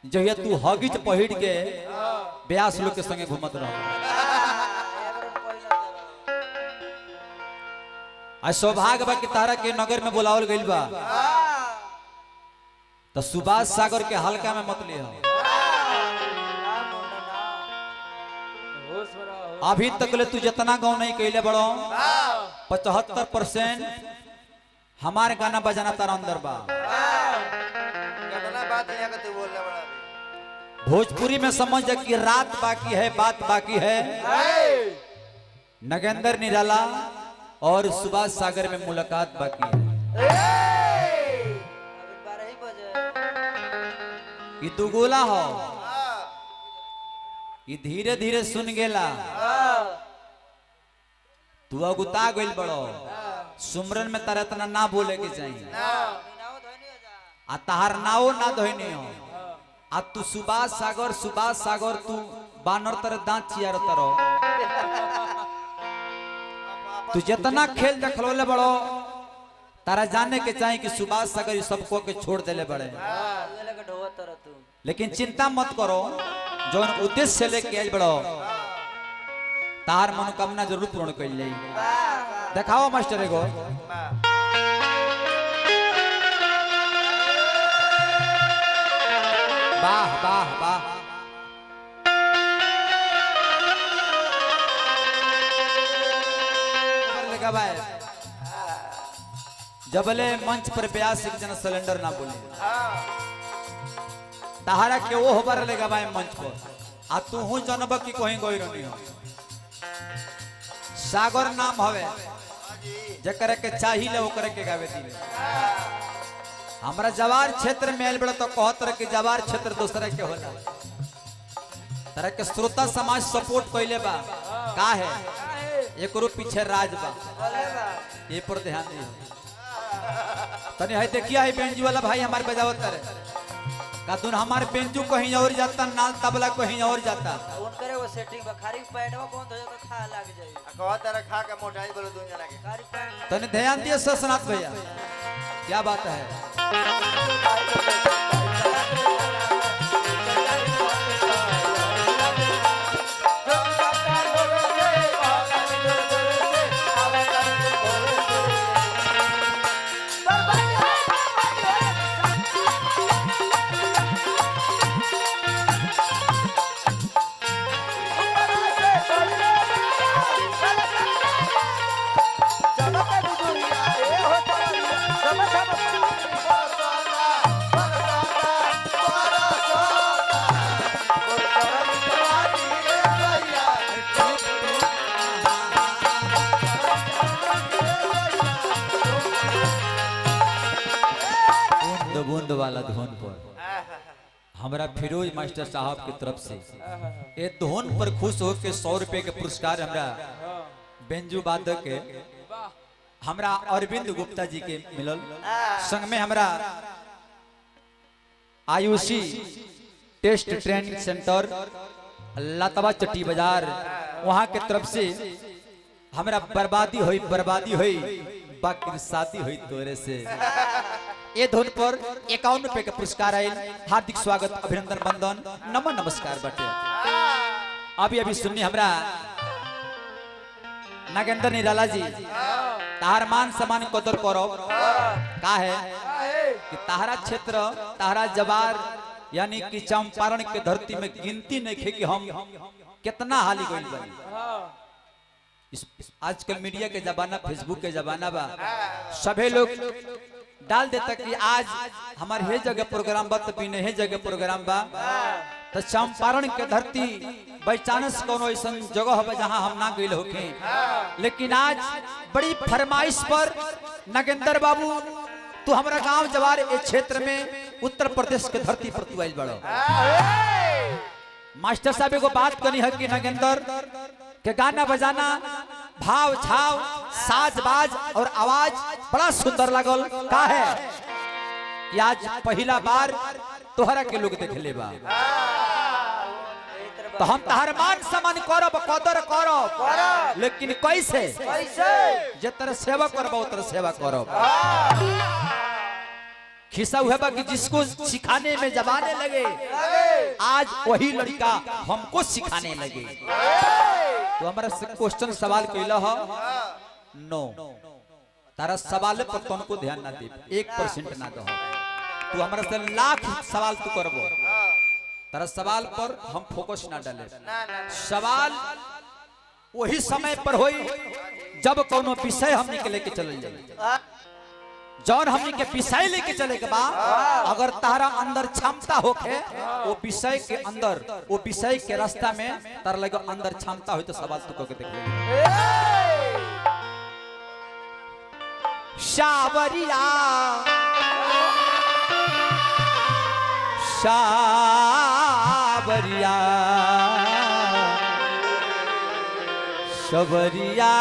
जहिया तू हगिज पहिर के ब्यास लोग के संगे घूमत रह। आज सौभाग्य बा कि तारा के नगर में बुलावल गइल बा, तो सुभाष सागर के हल्का में मत लिया। अभी तक ले तू जितना गाँव नहीं कैले बड़ो 75% हमारे गाना बजाना तारा अंदर बा। भोजपुरी में समझ जा कि रात बाकी है, बात बाकी है। नगेंद्र निराला और सुभाष सागर में मुलाकात बाकी है। ये दुगोला हो, ये धीरे धीरे सुन गेला। तू अगुता गइल बड़ो, सुमरन में तारा इतना ना बोले के चाहिए। आ ताहार नाओ ना धोइनी हो। आ तू सुभाष सागर तू बानर तर दांत चियार तरो। तू जितना खेल देखलोले बड़ो, तारा जाने के चाहिए कि सुभाष सागर सबको के छोड़ देले बड़े। लेकिन चिंता मत करो, जो उद्देश्य से लेके आइल बड़ो तार मनोकामना जरूर पूर्ण कर ले। दिखाओ मास्टर एगो। वाह वाह वाह। जबले मंच पर ब्यास एक जना सिलेंडर ना बोले ताहरा के वो होबर लेगा भाई मंच पर। आ तू हूँ जनब की कहीं गई रही हो। सागर नाम हवे जकर के चाहिए ओकरे के गावे दी। हमरा जवार क्षेत्र में आइल बड़ा तो कहत रहे कि जवार क्षेत्र दूसरे के होला। तरह के श्रोता समाज सपोर्ट कइले बा का है, एकरो पीछे राज बा, ये पर ध्यान दी। तनी है देखिए है बेंजू वाला भाई हमारे बजावत रहे का तुम हमारे बेंजू कहीं और जाता, नाल तबला कहीं और जाता। उनकरे वो सेटिंग बखारी पैडवा बंद हो जाता, खा लग जाई। कहत रहे खा के मोटाई बोलो दुनिया लगे। खारी पैड तनी ध्यान दिए ससनाथ भैया, क्या बात है। बूंद वाला धुन पर हमारा फिरोज मास्टर साहब की तरफ से ये धुन पर खुश होकर 100 रुपए के पुरस्कार हमरा बेंजू वादक के हमरा अरविंद गुप्ता जी के मिलल। संग में हमरा आयुषी टेस्ट ट्रेनिंग सेंटर लतवा चट्टी बाजार वहां के तरफ से हमरा बर्बादी हुई बाकी शादी हुई तोरे से। ये धुन पर 51 रुपए के पुरस्कार आयल। हार्दिक स्वागत, अभिनंदन, बंदन, नमन नमस्कार बाटे। अभी अभी सुननी हमरा नगेंद्र निराला जी तार मान सम्मान कदर करो का है कि ताहरा क्षेत्र ताहरा जवार यानी कि चंपारण के धरती में गिनती नहीं खे कि हम कितना हाली गइल बानी। आजकल मीडिया के जमाना, फेसबुक के जमाना बा, सभी लोग डाल देता कि आज हमारे हे जगह प्रोग्राम बा तो बिने हे जगह प्रोग्राम बा। तो चंपारण के धरती बाई चांस कोनो ऐसा जगह है जहां हम ना गइल होके, लेकिन आज बड़ी फरमाइश पर नगेंद्र बाबू तू हमारा गांव जवार ए क्षेत्र में उत्तर प्रदेश के धरती पर तू आइल बड़ो। मास्टर साहब को बात करनी है कि नगेंद्र के गाना बजाना, भाव छाव, साज बाज और आवाज बड़ा सुंदर लगल का है कि आज पहला बार तोहरा के लोग देख ले बा। तो हम तहर मान सम्मान करब, कदर करब, लेकिन कैसे जितना सेवा करब उतना सेवा करब। खिस्सा हुआ बा कि जिसको सिखाने में जमाने लगे आज वही लड़का हमको सिखाने लगे। तो हमारा क्वेश्चन सवाल कैला हो नो तारा सवाल पर कौन को ध्यान ना दे 1% ना दो। तू हमारा से लाख सवाल तू करबो तारा सवाल पर हम फोकस ना डाले। सवाल वही समय पर होई जब कोनो विषय हमने के लेके चल जाए। जौन हमने के विषय लेके चले के बाद अगर तारा अंदर क्षमता होके वो विषय के अंदर वो विषय के रास्ता में तारा लगे अंदर क्षमता हो तो सवाल तू करके देख ले। शावरिया शावरिया शबरिया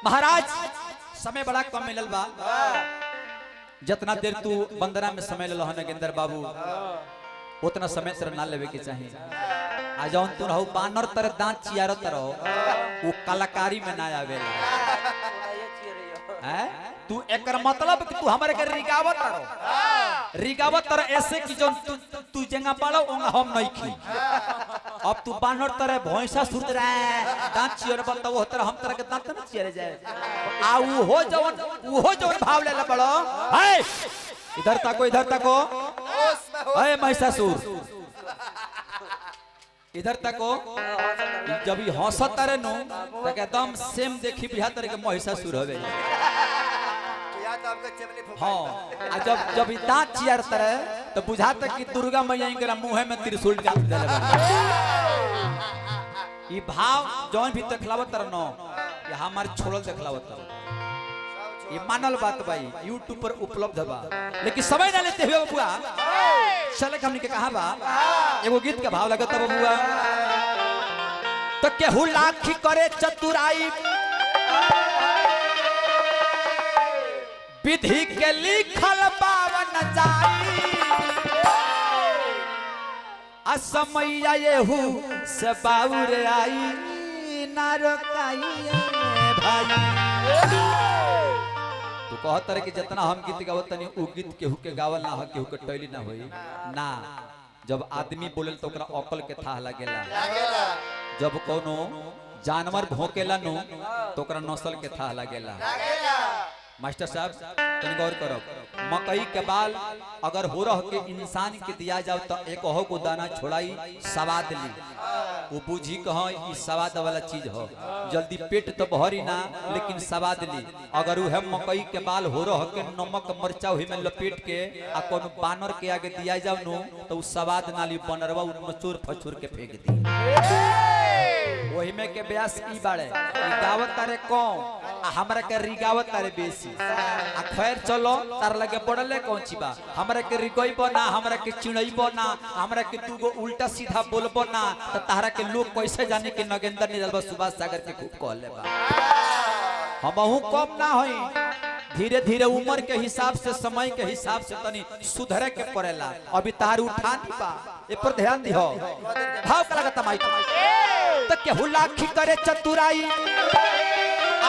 महाराज समय बड़ा कम मिलल बा। जितना देर तू वंदना में समय ले नगेंद्र बाबू उतना समय तेरा ना लेवे के चाहिए। आ जौन तू रहो बानर तर दांत चियारत रहो वो कलाकारी में ना आवेला। तू एकर मतलब कि तू हमारे के रिगावत रहो ऐसे कि जो तू जंगा पालो ओंगा हम नहीं खी। अब तू बानर तरह भैंसा सुत रहा है दांत चियर बता वो तरह हम तरह के दांत ना चियर जाए। आ वो जवन भाव ले पड़ो है इधर तको अरे महिषासुर इधर तको जब ये हंसत तारे नो तो एकदम सेम देखी बिहार तरह के महिषासुर होवे। हाँ जब दांत चियर तरह तो बुझाता कि दुर्गा मैया के मुंह में त्रिशूल डाल देले। ये भाव जौन भी देखलावत तर नो ये हमार छोड़ल देखलावत तर ये मानल बात भाई YouTube पर उपलब्ध बा। लेकिन समय ना लेते हुए बुआ चले हमने के कहा बा एगो गीत के भाव लगत बुआ तो केहू लाखी करे चतुराई विधि के लिखल पावन जाई असमैया येहू से बाउर आई ना रोकाई भाई। तो कहत रहे कि जितना हम गीत गावत तनी उ गीत केहू के गावल ना हो केहू के टैली ना होई ना। जब आदमी बोले तो ओकरा अकल के थाह लागेला। जब कोनो जानवर भौंकेला नो तो ओकरा नस्ल के थाह लागेला। मास्टर साहब तनी गौर करो मकई के बाल अगर हो रह के इंसान के दिया जाओ तो एक हो को दाना छोड़ाई स्वाद ली वो बुझी कहो ई स्वाद वाला चीज हो जल्दी पेट तो भरी ना लेकिन स्वाद ली। अगर वह मकई के बाल हो रह के नमक मरचा हुई में लपेट के आ कोनो बानर के आगे दिया जाओ नो तो उ स्वाद ना ली बनरवा मचूर फचूर के फेंक दी। वही में के ब्यास की बाड़े गावत तारे कौन हमरा के रिगावत तारे बेसी आ खैर चलो तार लगे पड़ले कौन ची बा हमरा के रिगइबो ना हमरा के चिड़इबो ना हमरा के तू गो उल्टा सीधा बोलबो ना त तारा के लोग कैसे जाने कि नगेंद्र निरलबा सुभाष सागर के खूब कहले बा। हमहू कम ना होई धीरे धीरे उम्र के हिसाब से समय के हिसाब से तनी सुधरे के पड़ेला। अभी तार उठानी बा ए पर ध्यान दिहो भाव का लगता माई तो केहू लाखी करे चतुराई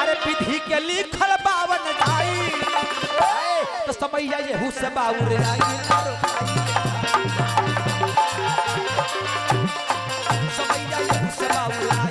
अरे विधि के लिखल बावन जाई तो समैया येहू से बाउर आई समैया येहू से बाउर आई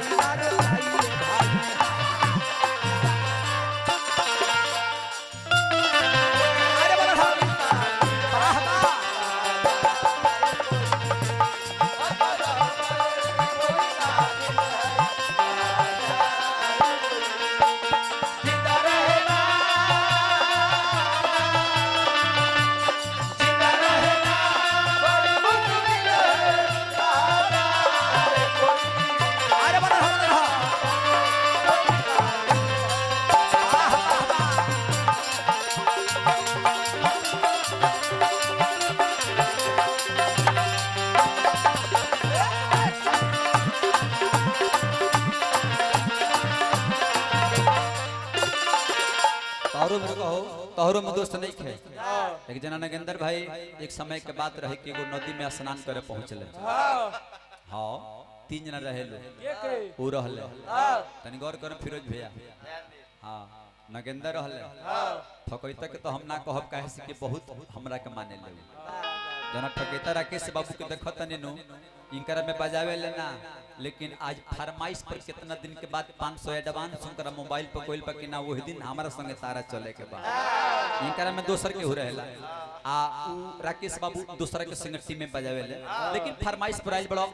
अरे बोला तोहरो में दोस्त नहीं खे। एक जना नगेंद्र भाई एक समय के बात रहे कि एगो नदी में स्नान करे पहुंचले। हाँ तीन जना रहे लो वो रहले तनी गौर कर फिरोज भैया हाँ नगेंद्र रहले ठकैता के तो हम ना कहब काहे से कि बहुत हमरा के माने ले जना ठकैता राकेश बाबू के देखत तनी नु इनकरा में बजावे लेना लेकिन आज फरमाइश पर कितना दिन के बाद 500 एडवांस उनकरा मोबाइल पर कोइल पर कि ना वही दिन हमारा संगे तारा चले के बाद इनकरा में दोसर के हो रहेला आ राकेश बाबू दूसरा के संग टीम में बजावे ले लेकिन फरमाइश प्राइस बड़ा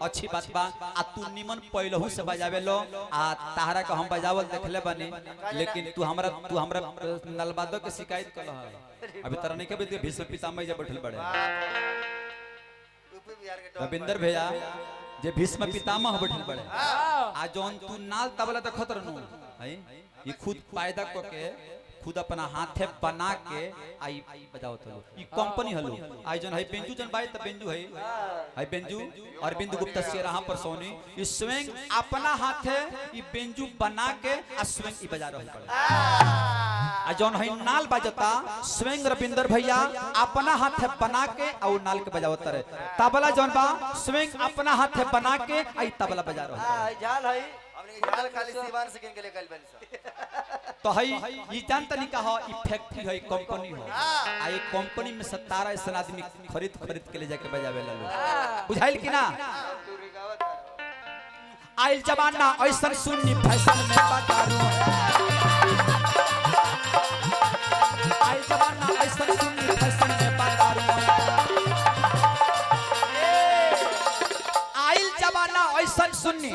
अच्छी बात बा आ तू निमन पहलहू से बजावे लो आ तारा का हम बजावल देखले बनी लेकिन तू हमरा नलबादो के शिकायत कर अभी तरह नहीं के भीष्म पितामह जब बैठल बड़े रविंदर भैया जे भीष्म पितामह बैठल बड़े आ जौन तू नाल तबला देखत रहनु है ये खुद पैदा करके खुद अपना हाथे बना के आई बजाओ तो ई कंपनी हलो आई जन है बेंजू जन बाई त बेंजू है बेंजू अरविंद गुप्ता से रहा पर सोनी ई स्वयं अपना हाथे ई बेंजू बना के आ स्वयं ई बजा रहल पड़े आ जन है नाल बजता स्वयं रविंदर भैया अपना हाथे बना के आ वो नाल के बजावत रहे तबला जन बा स्वयं अपना हाथे बना के आई तबला बजा रहल झाल है झाल खाली सीवान से के लिए कल बनी तो है ये जानता नहीं कहा ई फैक्ट्री है कंपनी हो आ ये कंपनी में 17 ऐसा आदमी खरीद के ले जाके बजावे ला लोग बुझाइल कि ना आइल जमाना ऐसा सुन्नी फैशन में बदारू आइल जमाना ऐसा सुन्नी फैशन में बदारू आइल जमाना ऐसा सुन्नी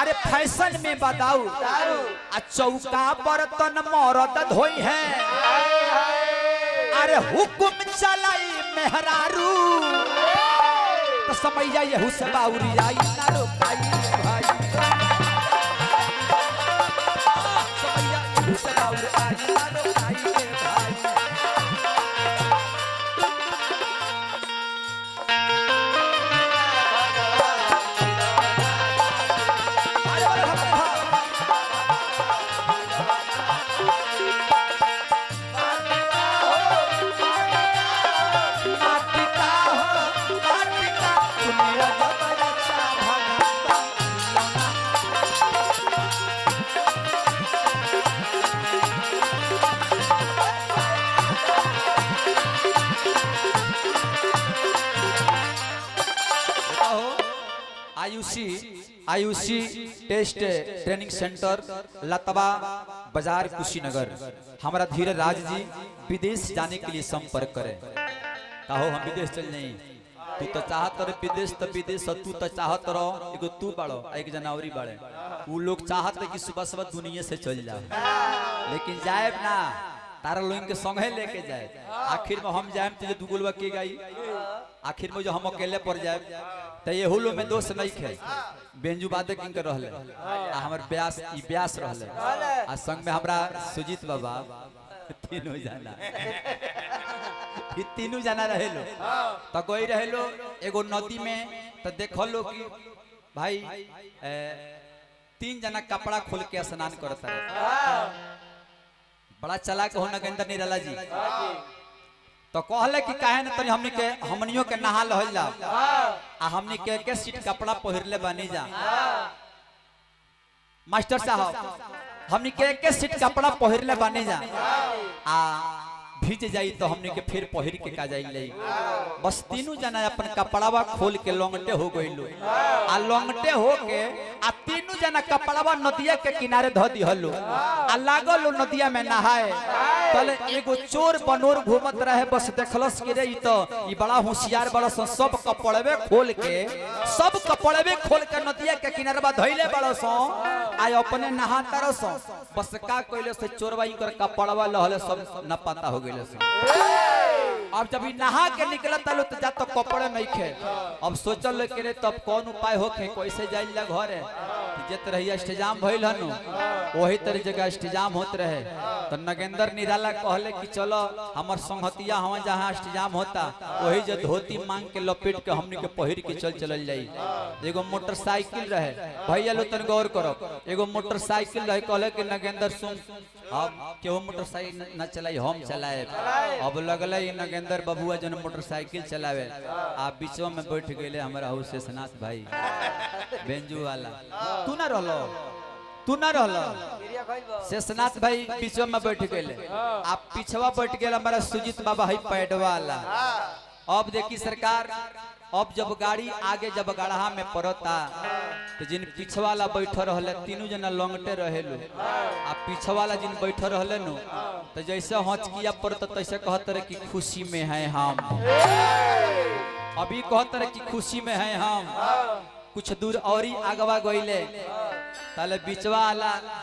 अरे फैशन में बदाऊ आ चौका बर्तन मरद धोई है अरे हुकुम चलाई मेहरारू तो समैया यहू से बाउरी आई ना रोकाई भाई समैया यहू से बाउरी आई ना रोकाई भाई आयुषी टेस्ट ट्रेनिंग सेंटर लतवा बाजार कुशीनगर हमारा धीरज राज जी विदेश जाने के लिए संपर्क करें कहो हम विदेश चल नहीं तू तो चाहत रहे विदेश तू तो चाहत रहो एगो तू बड़ो एक जनवरी बड़े वो लोग चाहत रहे कि सुबह सुबह दुनिया से चल जाए लेकिन जाए ना तारा लोग के संगे लेके जाए आखिर में हम जाए तो दुगुलवा के गई आखिर में जो हम अकेले पड़ जाए तो ये हुलो में दोस्त नहीं खे बेंजू बादे किंग कर रहले आ हमर ब्यास रहले आ संग में हमरा सुजीत बाबा तीनों जाना रहे लो तो कोई रहे लो एगो नदी में तो देखो लो कि भाई 3 जना कपड़ा खोल के स्नान करता है बड़ा चलाक हो नगेंद्र निराला जी तो कहले कि काहे न तनी हमनियों के नहा लहल जा आ हमनी के सीट कपड़ा पहिरले बनी जा मास्टर साहब हमनी के सीट कपड़ा पहिरले बनी जा आ भीज जाई तो हमनी के फिर पहिर के का जाई ले बस तीनों जना अपन कपड़ावा खोल के लंगटे हो गइलो आ लंगटे हो के आ तीनों जना कपड़ावा नदिया के किनारे ध दिहलो आ लागल नदिया में नहाए तले एगो चोर बनोर घूमत रहे बस देखलस के रे ई बड़ा होशियार बड़ा सब कपड़वे खोल के नदिया के किनारे धइले बड़ा सो आय अपने नहाता रस बस का कइले से चोरवा इनकर कपड़वा लहले सब न पता हो गइले अब जब नहा के निकलता लो तो जा तो कपड़े नहीं खे अब सोचल के रे तब कौन उपाय होखे कैसे जाइल घरे जे तरह इंतजाम भइल हनु वही तरह जगह इंतजाम होत रहे तो नगेंद्र निराला कहले कि चलो हमर संगतिया हम जहाँ इंतजाम होता वही जो धोती मांग के लपेट के हमनी के पहिर के चल जाई। एगो मोटरसाइकिल रहे भैया लो तन गौर करो, एगो मोटरसाइकिल रहे कहले कि नगेंद्र सुन अब केहू मोटरसाइकिल न चलाई हम चलाए। अब लगल नगेंद्र बबुआ जन मोटरसाइकिल चलावे आ बीचो में बैठ गए हमारा हाउस शेषनाथ भाई बेंजू वाला। तू ना रहलो, तू ना रहलो, शेषनाथ भाई बीचो में बैठ गए आप पिछवा बैठ गए हमारा सुजीत बाबा है पैडवा वाला। अब देखी सरकार, अब जब गाड़ी आगे जब गढ़ा में पड़ता तो जिन पिछवाला बैठ रहे तीनों जना लंगटे रहेलू आ पिछवाला जिन बैठ रहे नु तो जैसे हचकिया पड़ता तैसे कहते रहे कि खुशी में है हम। अभी कहते रहे कि खुशी में है हम। कुछ दूर और ही आगवा गईले ताले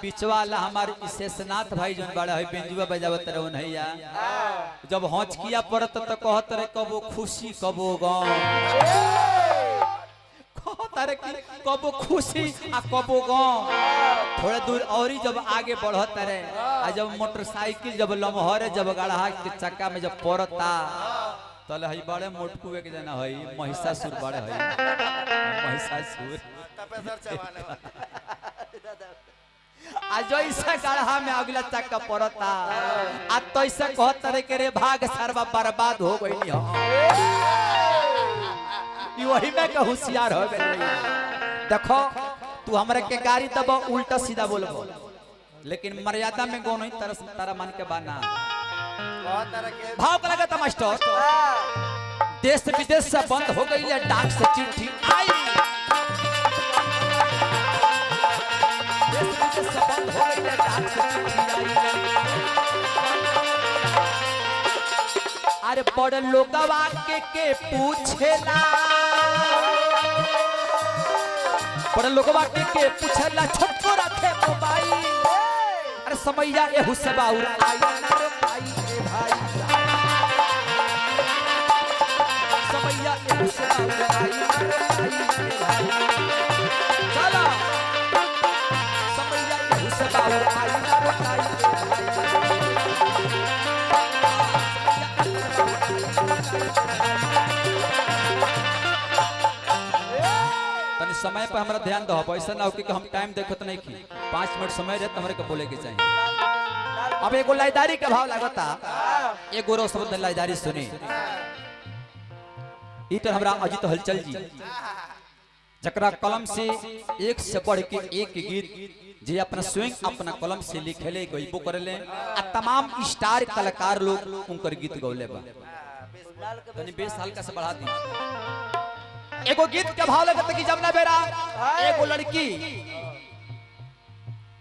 बिचवाला हमारे शेषनाथ भाई जन बड़ा है बेंजुआ बजावत रहे उन्हैया। जब हचकिया पड़त तो कहत रहे कबो खुशी कबो गम, कहत रहे कि कबो खुशी आ कबो गम। थोड़े दूर और ही जब आगे बढ़त रहे आ जब मोटरसाइकिल जब लमहरे जब गढ़ा के चक्का में जब पड़ता तले हई बड़े मोटकू एक जना हई महिषासुर बड़े हई महिषासुर आ जैसा गढ़ा में अगला चक्का पड़ता आ तैसे कहत रहे के रे भाग सर्व बर्बाद हो गई हो। वही में के होशियार हो गई। देखो तू हमरा के गाड़ी तब उल्टा सीधा बोलबो लेकिन मर्यादा में गो नहीं तारा मन के बाना भाव का लगा मास्टर। देश विदेश से बंद हो गई है डाक से चिट्ठी आई, देश विदेश से बंद हो गई है डाक से चिट्ठी आई। अरे बड़े लोगवा के पूछेला, बड़े लोगवा के पूछेला छोटो रखे मोबाइल। अरे समैया एहू से बाउर आई रे भाई रे भाई समैया एहू से बाउर आई रे भाई चलो समैया एहू से बाउर आई रे भाई तनी समय पर हमारा ध्यान दो। ऐसा ना हो कि हम टाइम देखत नहीं की 5 मिनट समय रहे हमारे के बोले के चाहिए। अब एगो लाइदारी के भाव लागता एगो रो शब्द लाइदारी सुनी इटर हमरा अजित हलचल जी जकरा कलम से एक से बढ़ के एक गीत जे अपना स्वयं अपना कलम से लिखेले गईबो करले आ तमाम स्टार कलाकार लोग उनकर गीत गौले बा। तनी 20 साल का से बढ़ा दी। एगो गीत के भाव लगता कि जमुना बेरा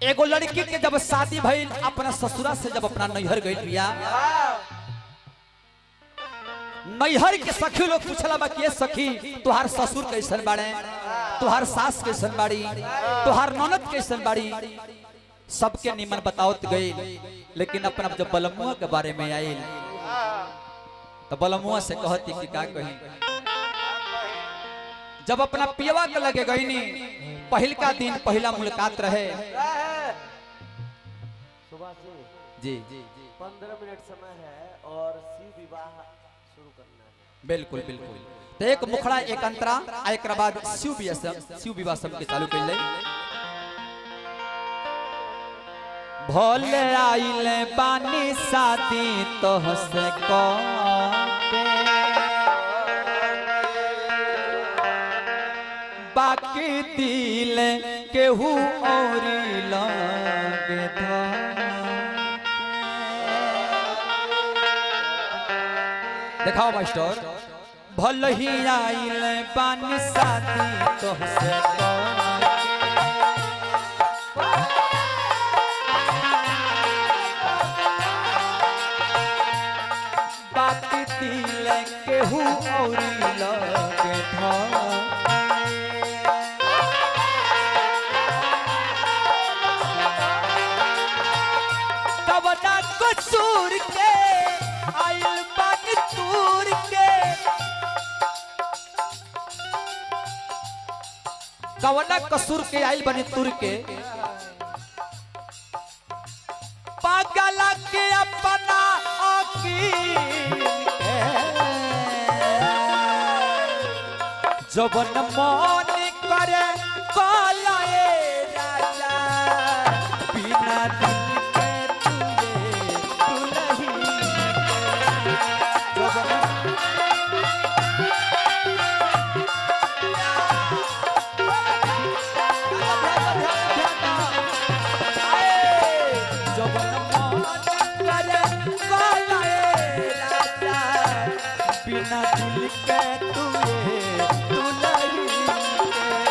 एगो लड़की के जब शादी भइल अपना ससुरा से जब अपना नैहर गइल बिया, नैहर के सखी लोग पूछला बा कि सखी तुहार ससुर कैसन बाड़े, तुहार सास कैसन बाड़ी, तुहार ननद कैसन बाड़ी, सबके निमन बतावत गई। लेकिन अपना जब बलमुआ के बारे में आइल तो बलमुआ से कहती कि का कही। जब अपना पियवा के लगे गई नी पहल का दिन पहला मुलाकात रहे जी 15 मिनट समय है और शिव विवाह शुरू करना है। बिल्कुल बिल्कुल। तो एक मुखड़ा एक अंतरा एक बाद शिव विवाह सबके चालू कर ले। भोले आइले बानी शादी तोहसे के बाकी दिल केहू औरी लगे था। देखाओ मास्टर। भल ही आइल बानी शादी तोहसे बाकी दिल केहू औरी लगे था। कवना कसूर के आइल बानी तूर के, कवना कसूर के आइल बानी तूर के, जबन मन करे कलाए राजा बिना दिल के तुझे दुल्ही जबन जबन मन करे कलाए राजा बिना दिल के तुझे दुल्ही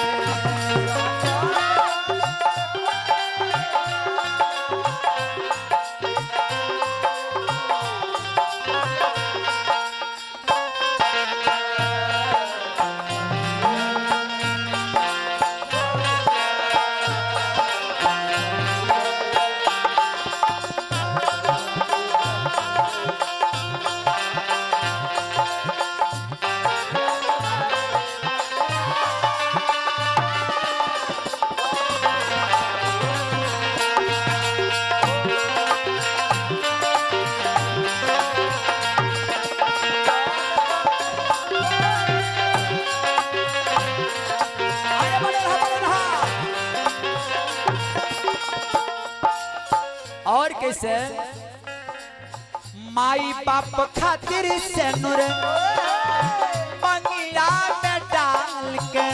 और कैसे माई बाप खातिर से नूर मंगिया में डाल के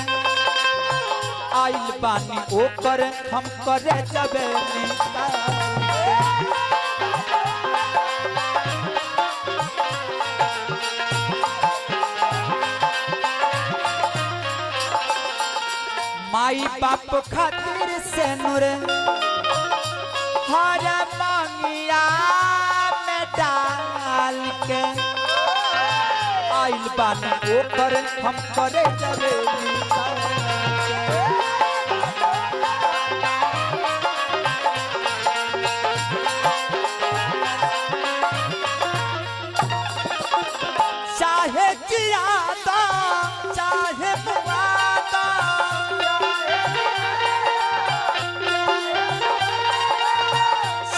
आइल बानी ओकर हम करे जबे निकाल माई बाप खातिर से नूर हर मंगिया में डाल के आइल बानी ओकर हम करे जबे चाहे जियादा चाहे मुआदा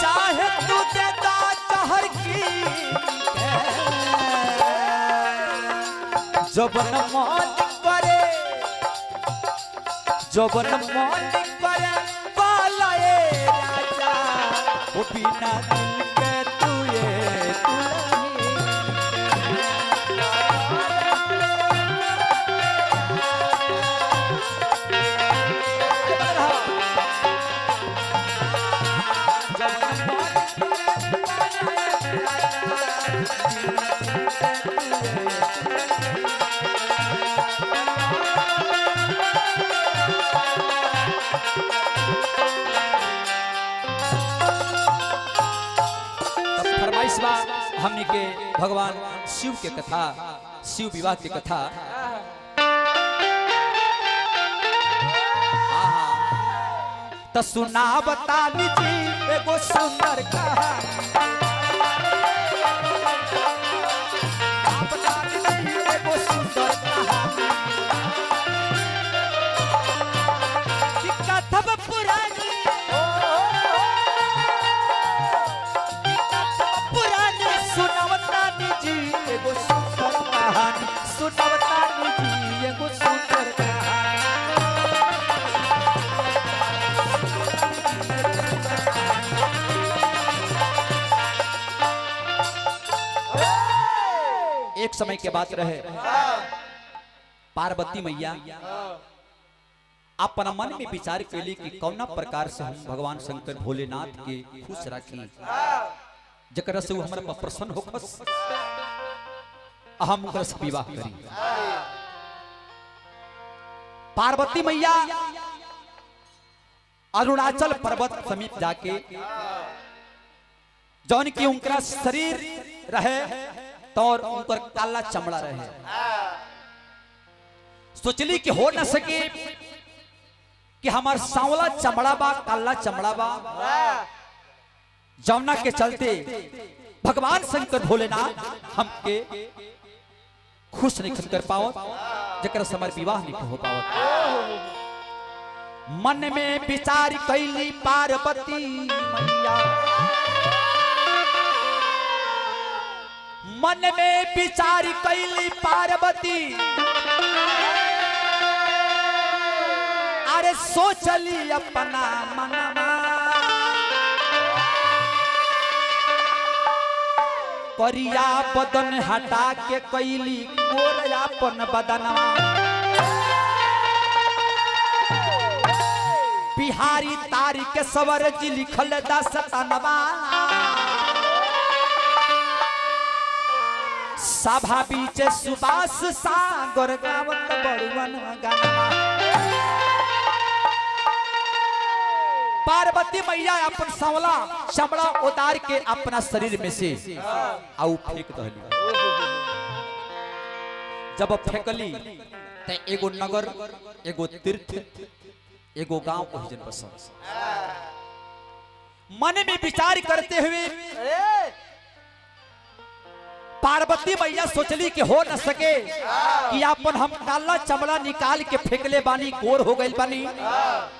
चाहे तू देता जहर की जबन मन करे जबन मन करे पालाए राजा वो बिना दिल के तुए फरमाइश बा हमनी के भगवान शिव के कथा शिव विवाह के कथा तो सुना बता जी एगो सुंदर कहानी बता दीजिए एगो सुंदर कहानी कि कथा पुरानी पुरानी सुनवता जी एगो सुंदर कहानी सुनवता जी एगो सुंदर कहानी एक समय के बात रहे पार्वती मैया अपना मन में विचार कैली कि कौना प्रकार से हम भगवान शंकर भोलेनाथ के खुश रखी जकरा से वो हमरा पर प्रसन्न होखस हम ओकरा से विवाह करी। पार्वती मैया अरुणाचल पर्वत समीप जाके जौन की उनका शरीर रहे तो और उनकर काला चमड़ा रहे सोचली कि हो न सके कि हमार सांवला चमड़ा बा काला चमड़ा बा जमुना के चलते भगवान शंकर भोलेनाथ हमके खुश नहीं कर पावत जकर समर विवाह नहीं हो पावत। मन में विचार कैली पार्वती मैया मन में विचार कैली पार्वती अरे सोचली अपना मनमा करिया बदन हटा के कैली गोरयापन बदनवा बिहारी तारी के सवर जी लिखल दसतनवा सभा बीच सुबास सागर गावत बड़ुअन गानवा पार्वती मैया अपन सांवला चमड़ा उतार के अपना शरीर में से आउ फेंक दहली जब फेंकली ते एगो नगर एगो तीर्थ एगो गांव ओहिजन बसल मन में विचार करते हुए पार्वती मैया सोचली कि हो न सके कि अपन हम काला चमड़ा निकाल के फेंकले बानी गोर हो गई बानी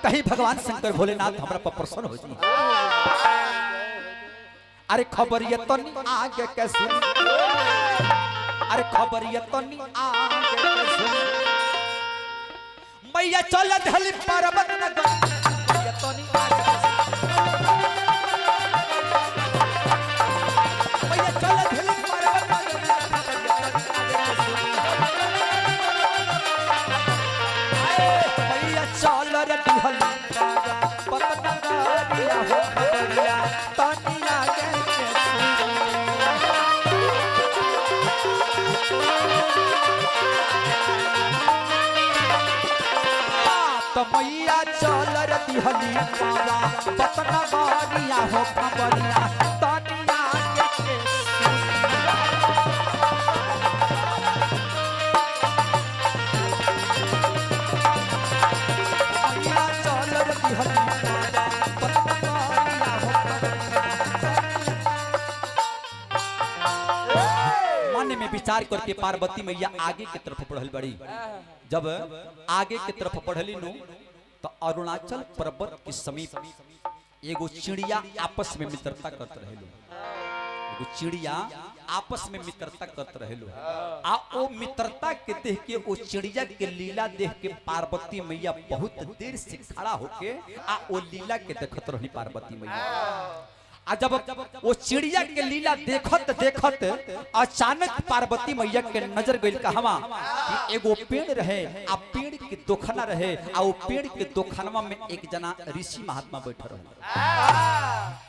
कहीं भगवान शंकर भोलेनाथ हमरा पर प्रसन्न हो जी अरे खबर ये तो आगे कैसे अरे खबर ये तो आगे कैसे मैया चल धली पर्वत नगर ये तो आगे मैया चल धली मैया चल रही हली बाबा पतना गाड़िया हो खबरिया तनिया के मैया चल रही हली बाबा पतना गाड़िया हो मन में विचार करके पार्वती मैया आगे की तरफ बढ़ल बड़ी जब आगे की तरफ बढ़ली नु तो अरुणाचल पर्वत के समीप एगो चिड़िया आपस में मित्रता करत रहेलो एगो चिड़िया आपस में मित्रता करत रहेलो आ ओ मित्रता के देख के ओ चिड़िया के लीला देख के पार्वती मैया बहुत देर से खड़ा होके आ ओ लीला के देखत रहनी पार्वती मैया आ जब वो चिड़िया के लीला देखत देखत अचानक पार्वती मैया के नजर गइल कहवा कि एगो पेड़ रहे आ पेड़ के दोखना रहे आ वो पेड़ के दोखनवा में एक जना ऋषि महात्मा बैठल रहे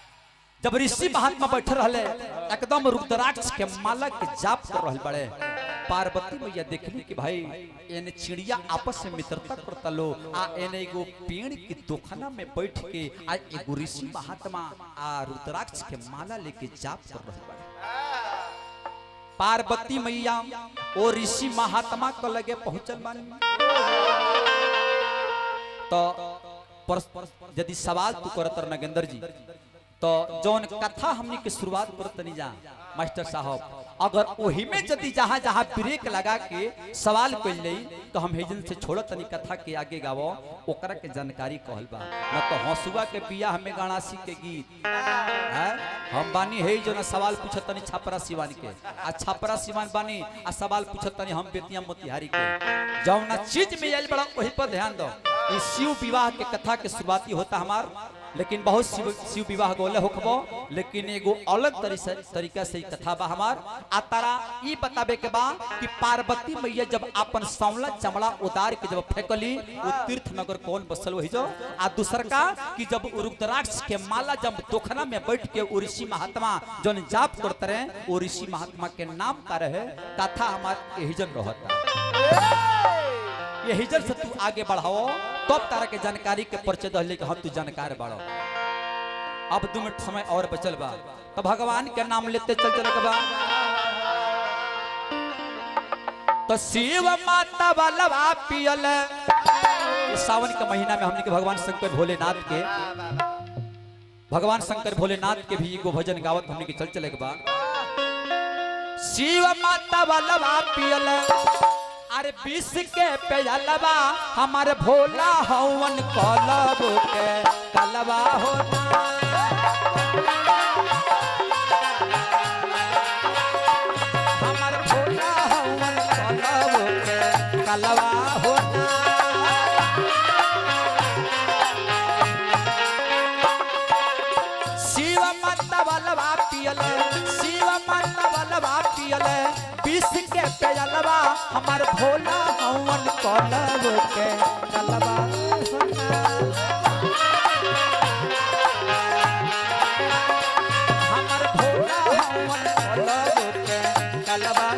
जब ऋषि महात्मा बैठल रहे एकदम रुद्राक्ष के माला के जाप कर रहल बड़े पार्वती मैया देखली कि भाई एने चिड़िया आपस में मित्रता करता लो आ एने एगो पेड़ की दोखना में बैठ के आ एगो ऋषि महात्मा आ रुद्राक्ष के माला लेके जाप कर रहे बड़े पार्वती मैया ओ ऋषि महात्मा को लगे पहुंचल बानी तो यदि सवाल तू करत नगेंद्र जी तो जौन कथा हमनी के शुरुआत करत नहीं जा मास्टर साहब अगर ओही में यदि जहाँ जहाँ ब्रेक लगा के सवाल कर ले तो हम हेजन से छोड़त तनी कथा के आगे गावो ओकरा के जानकारी कहल बा न तो हंसुआ के बिया हमें गणासी के गीत है हम बानी है जो ना सवाल पूछत तनी छपरा सिवान के आ छपरा सिवान बानी आ सवाल पूछत तनी हम बेतिया मोतिहारी के जौना चीज में आइल बड़ा वही पर ध्यान दो इस शिव विवाह के कथा के शुरुआती होता हमार लेकिन बहुत शिव विवाह गोले होखबो लेकिन एगो अलग तरीका से कथा बा हमार आ तारा ई बताबे के बा कि पार्वती मैया जब अपन सांवला चमड़ा उतार के जब फेंकली वो तीर्थ नगर कौन बसल वही जो आ दूसर का कि जब रुद्राक्ष के माला जब दोखना में बैठ के वो ऋषि महात्मा जन जाप करते रहे वो ऋषि महात्मा के नाम का रहे कथा हमार एहिजन रहता यही जल से तू आगे बढ़ाओ तब तारा के जानकारी के परिचय दहले कि हम तू जानकार बढ़ो अब 2 मिनट समय और बचल बा तो भगवान के नाम लेते चल चल के बा तो शिव माता वाला पियल सावन के महीना में हमने के भगवान शंकर भोलेनाथ के भी एगो भजन गावत हमने के चल चले के बा शिव माता वाला पियल अरे विष के पेयलवा हमारे भोला हवन कलब के कलवा होना हमारे भोला हवन कलब के कलवा होना पियले विष के पेयलवा हमार भोला हवन कलब के कलवा हमार भोला हवन कलब के कलवा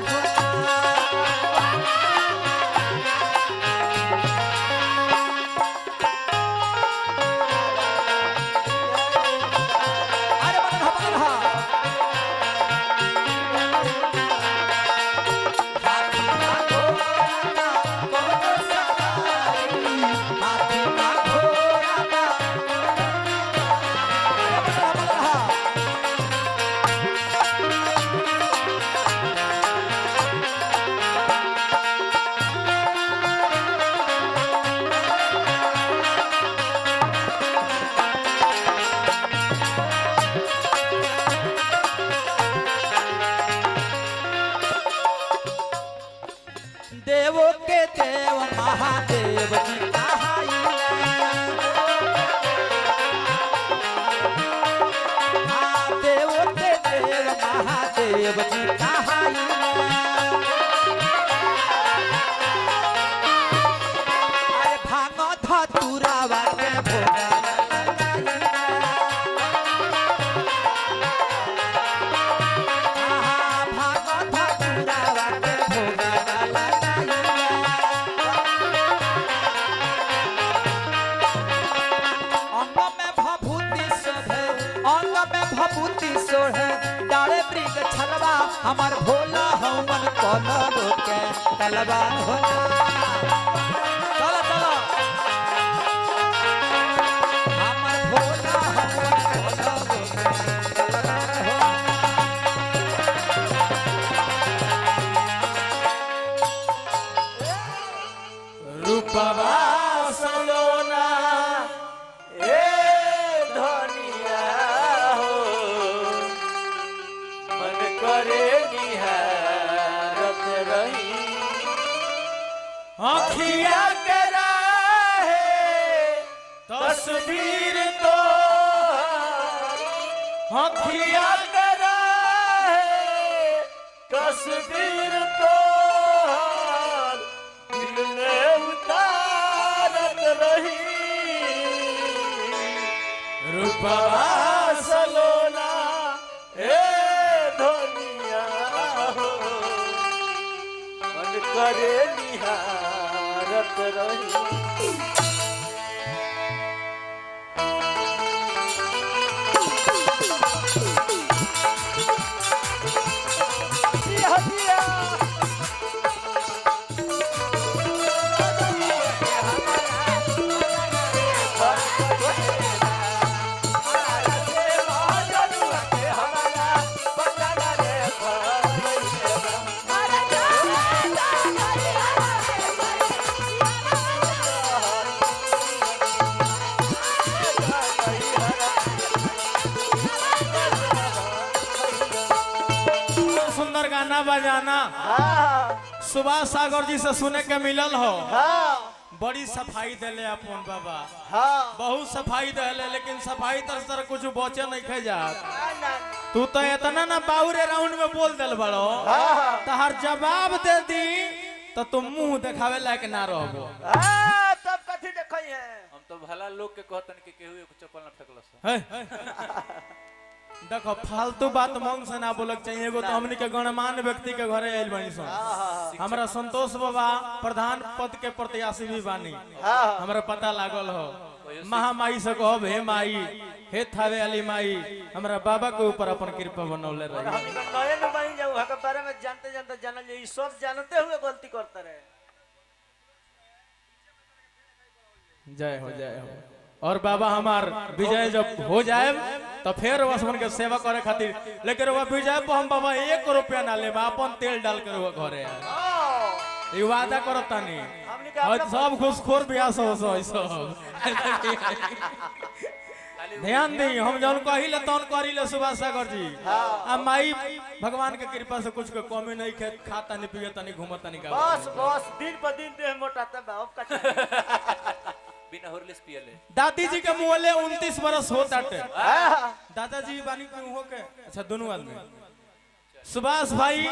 देवो के देव महादेव जी देवो के देव महादेव जी अरे भांगो धतुरावा के भोगा डाले ब्रिग छलवा हमार भोला हवन कलब के कलवा चलो चलो हमार भोला हवन कलब के रूपवा सलोना ए धनिया हो मन करे निहारत रही आँखिया के राहे तस्वीर तो आँखिया के राहे तस्वीर तो दिल में उतारत रही रूपवा सलोना ए धनिया हो मन करे निहारत रही सुंदर गाना बजाना सुभाष सागर जी से सुने के मिलल हो। बड़ी सफाई दिले अपन बाबा, बहुत सफाई दिले, लेकिन सफाई तर कुछ बचे नहीं खे जात। तू तो इतना ना बाउरे राउंड में बोल दिल बड़ो, तहर जवाब दे दी तो तुम मुंह दिखावे लायक ना रहो। तब कथी देखई है? हम तो भला लोग के कहतन कि केहू एक चप्पल ना फेकलस। देखो फालतू बात मंग से ना बोलक चाहिए। एगो तो हमनी के गणमान्य व्यक्ति के घरे आइल बानी सन। हमरा संतोष बाबा प्रधान पद के प्रत्याशी भी बानी, हमरा पता लागल हो। महामाई से कहब हे माई, हे थावे वाली माई, हमरा बाबा के ऊपर अपन कृपा बनौले रही। हमनी के नए न बन जाऊ हक बारे में जानते जानते जानल जे ई सब जानते हुए गलती करते रहे। जय हो जय हो। और बाबा हमार विजय जब हो जाए तो फिर वसमन के सेवा करे खातिर, लेकिन वो विजय पर हम बाबा 1 रुपया ना ले, अपन तेल डाल कर वो घरे ये वादा करत तानी। और सब घुसखोर ब्यास हो सब ध्यान दी। हम जौन कहिले तौन करिले सुभाष सागर जी। आ माई भगवान के कृपा से कुछ के कमी नहीं, खाता नहीं, पियता नहीं, घूमता नहीं। बस बस दिन पर दिन देह मोटाता बा। अब का बिना होरलिस पियले। दादी जी के मुहले 29 बरस होता टे। दादाजी बानी के हो के अच्छा दोनों आदमी सुभाष भाई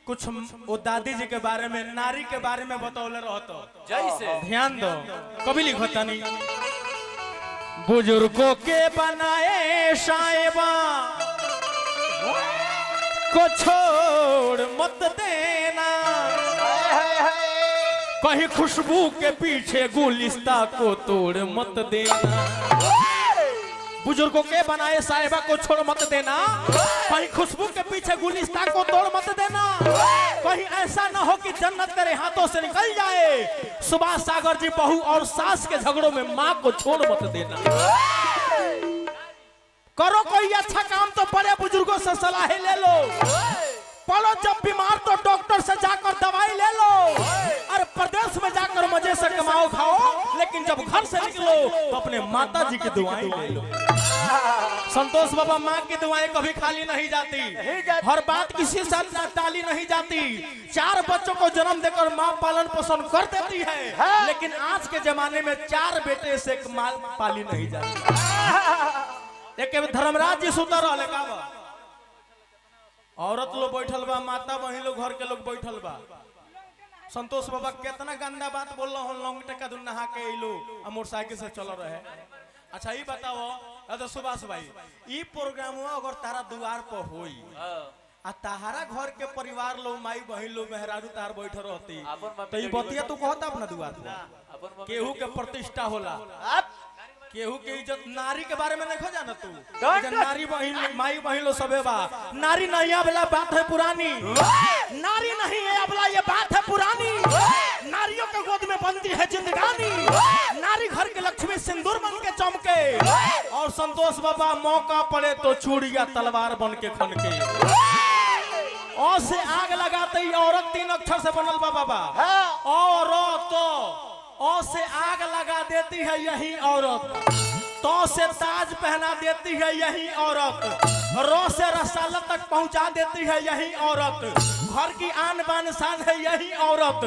कुछ वो दादी जी के बारे में, नारी के बारे में बतौले रहतो। जैसे ध्यान दो, कभी लिखो तनी। बुजुर्गों के बनाए साहिबा को छोड़ मत देना, कहीं खुशबू के पीछे गुलिस्ता को तोड़ मत देना। बुजुर्गों के बनाए साहिबा को छोड़ मत देना, कहीं खुशबू के पीछे गुलिस्ता को तोड़ मत देना, कहीं ऐसा ना हो कि जन्नत तेरे हाथों से निकल जाए। सुभाष सागर जी बहू और सास के झगड़ों में माँ को छोड़ मत देना। करो कोई अच्छा काम तो बड़े बुजुर्गों से सलाह ले लो, पढ़ो जब बीमार तो डॉक्टर से जाकर दवाई ले लो। अरे प्रदेश में जाकर मजे से कमाओ खाओ, लेकिन जब घर से निकलो तो अपने माता जी की दुआएं ले लो। संतोष बाबा, माँ की दुआएं कभी खाली नहीं जाती, हर बात किसी से टाली नहीं जाती। 4 बच्चों को जन्म देकर माँ पालन पोषण कर देती है, लेकिन आज के जमाने में 4 बेटे से एक माँ पाली नहीं जाती। एक धर्मराज जी सुतर रहले का बा, औरत लोग बैठल बा, माता बहन लोग, घर के लोग बैठल बा। संतोष बाबा कितना गंदा बात बोल रहा हूँ, लौंग टका दून नहा के अइलो आ मोटरसाइकिल से चल रहे। अच्छा ये बताओ तो सुभाष भाई, ई प्रोग्राम अगर तारा द्वार पर होई आ तारा घर के परिवार लोग, माई बहन लोग, मेहरारू तार बैठ रहती, तो ये बतिया तू कहता अपना द्वार पर। केहू के प्रतिष्ठा होला, केहू के इज्जत। नारी के बारे में नहीं जाना तू, नारी बहन माई बहन लो सबे बा। नारी नहीं अबला बात है पुरानी, नारी नहीं है अबला ये बात है पुरानी। नारियों के गोद में बनती है जिंदगानी, नारी घर के लक्ष्मी सिंदूर बन के चमके। और संतोष बाबा, मौका पड़े तो चूड़िया तलवार बन के खनके। और से आग लगाते ही औरत 3 अक्षर से बनल बा बाबा। औरत औ से आग लगा देती है यही औरत, तो से ताज पहना देती है यही औरत, रो से रसालत तक पहुंचा देती है यही औरत, घर की आन बान शान है यही औरत,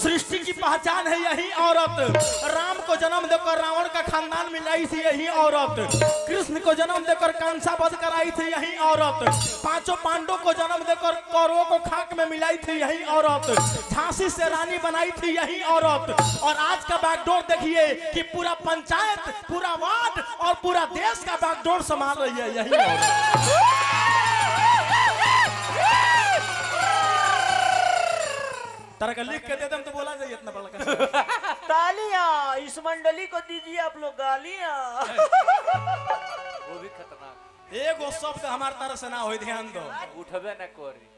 सृष्टि की पहचान है यही औरत। राम को जन्म देकर रावण का खानदान मिलाई थी यही औरत, कृष्ण को जन्म देकर कांसा वध कराई थी यही औरत, 5 पांडवों को जन्म देकर कौरवों को खाक में मिलाई थी यही औरत, झांसी से रानी बनाई थी यही औरत। और आज का बागडोर देखिए कि पूरा पंचायत, पूरा वार्ड और पूरा देश का बागडोर संभाल रही है यही औरत। तारा का लिख के दे दम तो बोला जाए इतना बड़ा। तालियां इस मंडली को दीजिए आप लोग गालियां। वो भी खतरनाक। एगो शब्द हमारे तरफ से ना हो, ध्यान दो। उठबे न करी।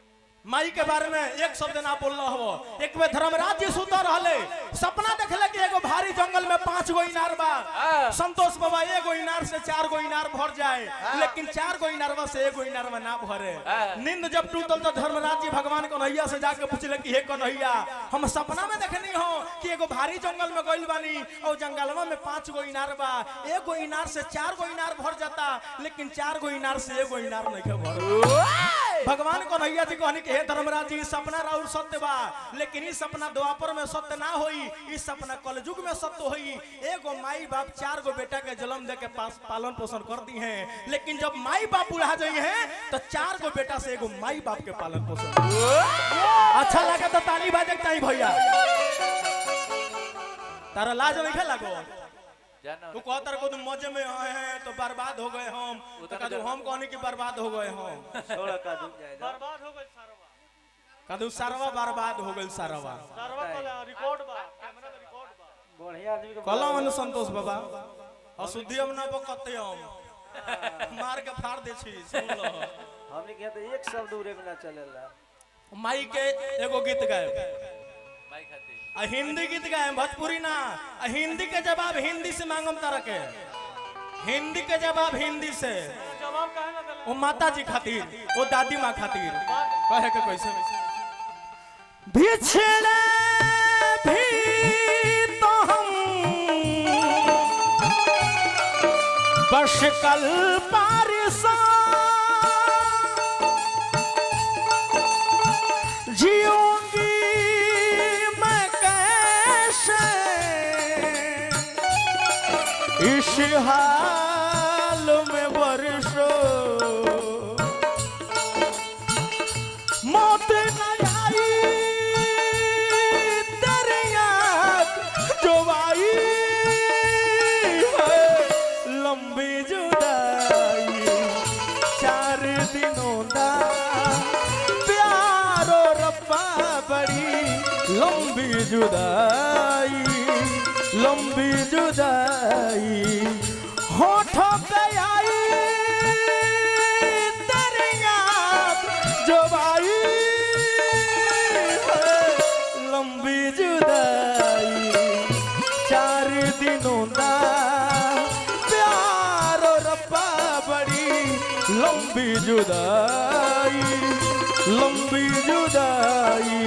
माई के बारे में एक शब्द ना बोल रहा हो। एक में धर्मराज जी सुतर रहले, सपना देखले कि एगो भारी जंगल में 5 गो इनार बा। संतोष बाबा, एगो इनार से 4 गो इनार भर जाए, लेकिन 4 गो इनारवा से एगो इनार में ना भरे। नींद जब टूटल तो धर्मराज जी भगवान कन्हैया से जाके पूछले कि हे कन्हैया, हम सपना में देखनी हो कि एगो भारी जंगल में गइल बानी और जंगलवा में 5 गो इनार बा, एगो इनार से 4 गो इनार भर जाता, लेकिन 4 गो इनार से एगो इनार नहीं भर। भगवान कन्हैया जी कहनी कि हे धर्मराज जी, सपना राउर सत्य बा, लेकिन ई सपना द्वापर में सत्य ना होई, ई सपना कलयुग में सत्य होई। एगो माई बाप 4 गो बेटा के जन्म दे के पालन पोषण कर दी हैं, लेकिन जब माई बाप बुढ़ा जाई हैं तो 4 गो बेटा से एगो माई बाप के पालन पोषण। अच्छा लगा तो ताली बाजे चाहिए भैया। तारा लाज नहीं लगो, तू कहता को तुम मजे में हैं तो बर्बाद हो गए हम, तो हम कहने की बर्बाद हो गए हम। बर्बाद हो गए कदू सारवा बर्बाद हो गई सारवा। रिकॉर्ड बा, कैमरा में रिकॉर्ड बा। बढ़िया आदमी के कला मन संतोष बाबा, अशुद्धि हम ना बकते हम मार के फाड़ दे छी। सुन लो, हमने कहा तो एक शब्द उरे में ना चलेला। माई के एगो गीत गाए, माई खाती हिंदी गीत गाए, भोजपुरी ना। हिंदी के जवाब हिंदी से मांगम तारा के, हिंदी के जवाब हिंदी से। जवाब काहे ना देला? वो माता जी खातिर, वो दादी माँ खातिर कहे के कैसे बिछड़े भी तो हम बस कल पारिसा जीऊंगी मैं कैसे इस हाल में बरसो जुदाई लंबी जुदाई होठों पे आई तेरी याद जो भाई लंबी जुदाई 4 दिनों दा प्यार रब्बा बड़ी लंबी जुदाई लंबी जुदाई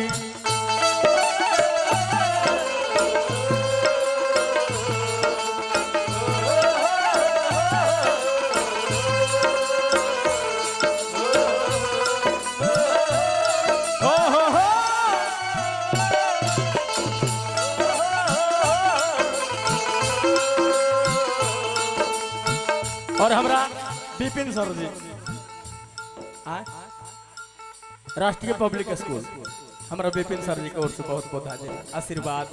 और हमरा विपिन सर जी राष्ट्रीय पब्लिक स्कूल हमरा विपिन सर जी की ओर से बहुत बहुत हाजिर आशीर्वाद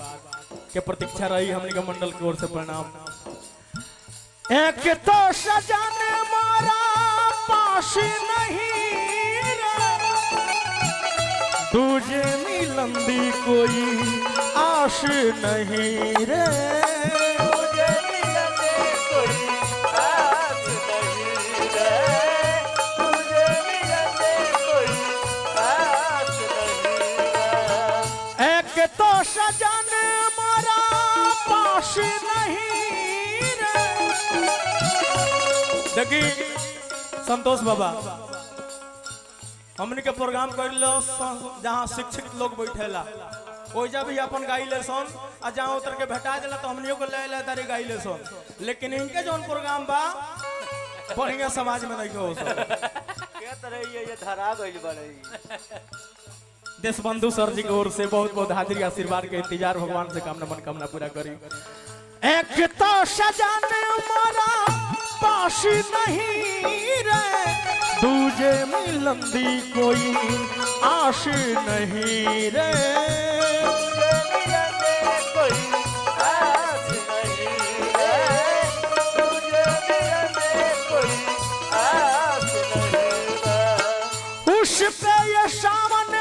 के प्रतीक्षा रही हमने के मंडल की ओर से प्रणाम। एक तो सजन मारा पास नहीं रे दूजे मिलन दी कोई आश नहीं रे तो सजन मारा पास नहीं रे देखी संतोष बाबा हमने के प्रोग्राम कर लो जहाँ शिक्षित लोग बैठेला ओइजा भी अपन गाई ले सन आ जहाँ उतर के भेटा दिला तो हमनियों को ले तारी गाई ले सन लेकिन इनके जो प्रोग्राम बा बढ़िया समाज में नहीं हो क्या तरह ये धरा गइल बड़े देशबंधु सर जी की ओर से बहुत बहुत हाजिरी आशीर्वाद के इंतजार भगवान से कामना मनोकामना पूरा करी। एक तो सजन मारा पास नहीं रे दूजे मिलन दी कोई आश नहीं रे कोई आस नहीं रे कोई आस नहीं रे उस पे ये सावन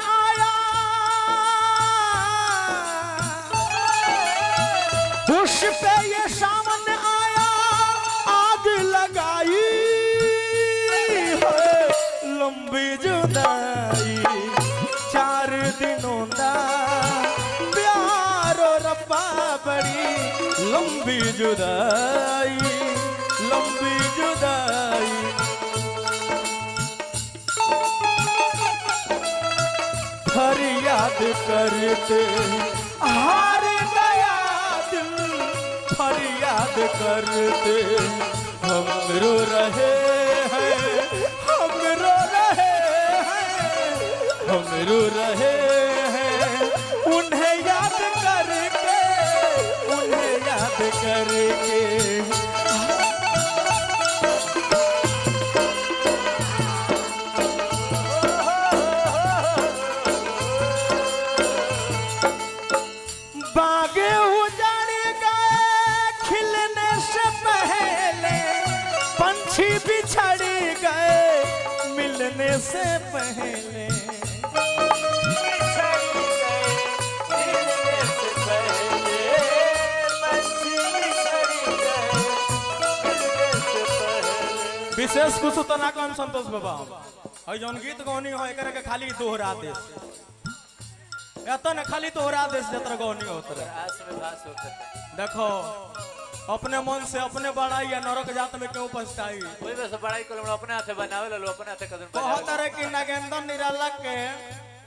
उस पे ये सावन आया आग लगाई है लंबी जुदाई 4 दिनों दा प्यार रब्बा बड़ी लंबी जुदाई लंबी जुदाई फरियाद करते हार गया फरियाद करते हम रो रहे हैं हम रो रहे हैं हम रो रहे हैं उन्हें याद करके बागे उजाड़ गए खिलने से पहले पंछी बिछड़ गए मिलने से पहले विशेष कुछ तो ना कम संतोष बाबा और जौन गीत गौनी हो एकरा के खाली दोहरा दे न खाली तोहरा देश जत्र गौनी होत रहे आस में भास होते देखो अपने मन से अपने बड़ाई या नरक जात में क्यों पछताई कोई बस बड़ाई कर अपने हाथे बनावे लो अपने हाथे कदम बहुत तरह की नागेंद्र निराला के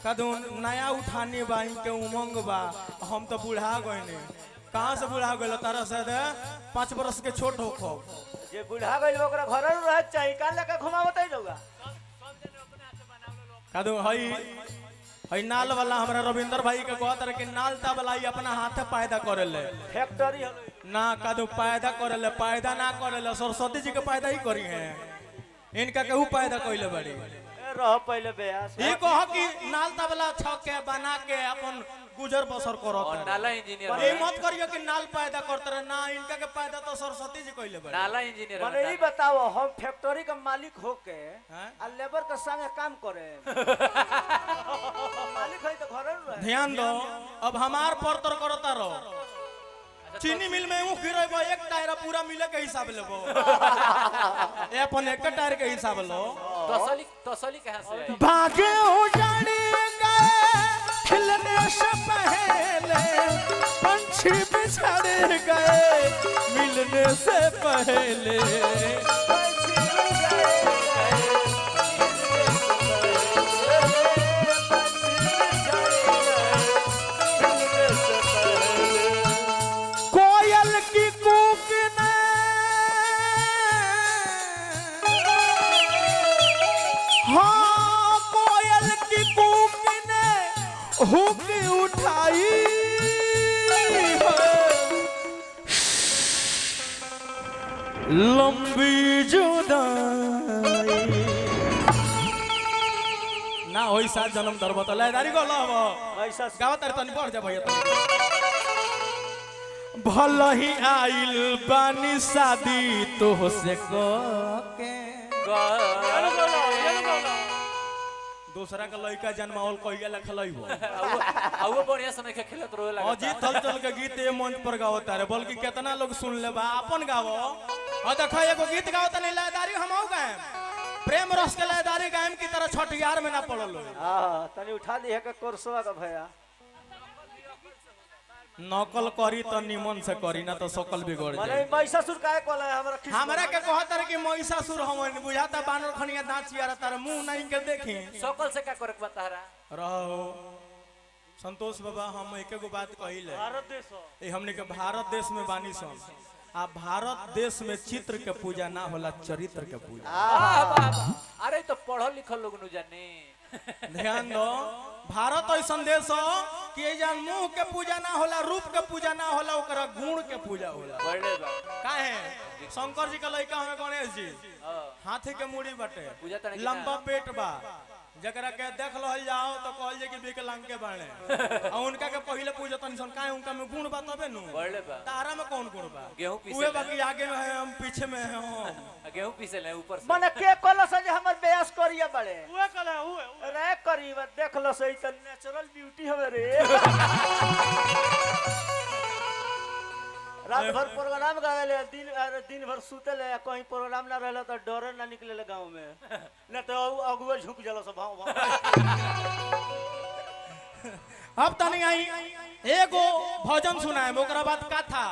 कदम नया उठानी बा इनके उमंग बा हम तो बुढ़ा गए नहीं कहाँ से बुढ़ा गए तारा से 5 बरस के छोट हो जे बुढ़ा गइल ओकरा घर रह चाहिए का लेके घुमावत है लोग कदम हई नाल वाला हमरा रविंदर भाई के कहत रहे कि नाल तबला अपना हाथे पैदा करेले फैक्ट्री ना कदू पैदा करेले पैदा ना करेले सरस्वती जी के पैदा ही करी है इनका केहू पैदा कइले बड़ी रह पहले बेयास ई कह कि नाल तबला छक के बना के अपन गुजर बसर करत और नाला इंजीनियर ये मत करियो कि नाल पैदा करते रहे ना इनका के पैदा तो सरस्वती जी कइले बड़ी नाला इंजीनियर मने ई बताओ हम फैक्ट्री का मालिक होके हैं? आ लेबर के संगे काम करे मालिक है तो घर रह ध्यान दो अब हमार परतर करता रहो चीनी मिल में ऊ गिरेबो एक टायर पूरा मिले के हिसाब लेबो ए अपन एक टायर के हिसाब लो तसली कहां से आई भागे उजाड़ी गए खिलने से पहले पंछी बिछड़ गए मिलने से पहले कोयल की कूक ने हाँ कोयल की कूक ने हुक उठाई लंबी जुदाई ना होई सात जन्म धरब तो लयदारी को लब ऐसा गावा तारे तनी बढ़ जा भैया तनी भल ही आइल बानी शादी तो से को के दूसरा का लड़का जन्मावल कहिया लखलइबो आउ बढ़िया समय के खेलत रोए लगा अजी थल चल के गीत ए मंच पर गावत तारे बल्कि कितना लोग सुन लेबा अपन गावो और देखो एगो गीत गावत नहीं लयदारी हमहु गाएम प्रेम रस के लयदारी गाएम की तरह छठियार में ना पड़ल हो हां तनी उठा दी है के कोरसवा का भैया नकल करी तो निमन से करी ना तो सकल बिगड़ माने जाए महिषासुर काहे कहला है हमरा के कहत रहे कि महिषासुर हमन बुझाता बानर खनिया दांत चियारा तार मुंह नहीं के देखी सकल से का करे के बताहरा रहो संतोष बाबा हम एक एगो बात कहिले भारत देश ए हमने के भारत देश में बानी सन आ भारत देश में चित्र के पूजा ना होला चरित्र के पूजा अरे तो पढ़ल लिखल लोग नु जाने ध्यान दो भारत ऐसा देश हो कि जान मुंह के पूजा ना होला रूप के पूजा ना होला ओकरा गुण के पूजा होला बड़े बा काहे शंकर जी का लड़का हमें गणेश जी हाथी के मुड़ी बटे पूजा तने लंबा पेट बा जकरा के देख लहल जाओ तो कहल जे कि विकलांग के बाणे आ उनका के पहले पूजा तनी सन काहे उनका में गुण बा तबे नु बड़े बा तारा में कौन गुण बा गेहूं पीसे उहे बाकी आगे में है हम पीछे में है हम गेहूं पीसे ले ऊपर से माने के कहला से जे हमर बेयास करिया बड़े उहे कहला उहे रे करी बा देख लो सही त नेचुरल ब्यूटी हवे रे रात भर प्रोग्राम गावेले दिन भर सुतेले कहीं प्रोग्राम ना रहले तो डरे ना निकलेले गांव में न तो अगुआ झुक जाला सब भाव भाव अब तनी आई एगो भजन सुनाए ओकरा बाद कथा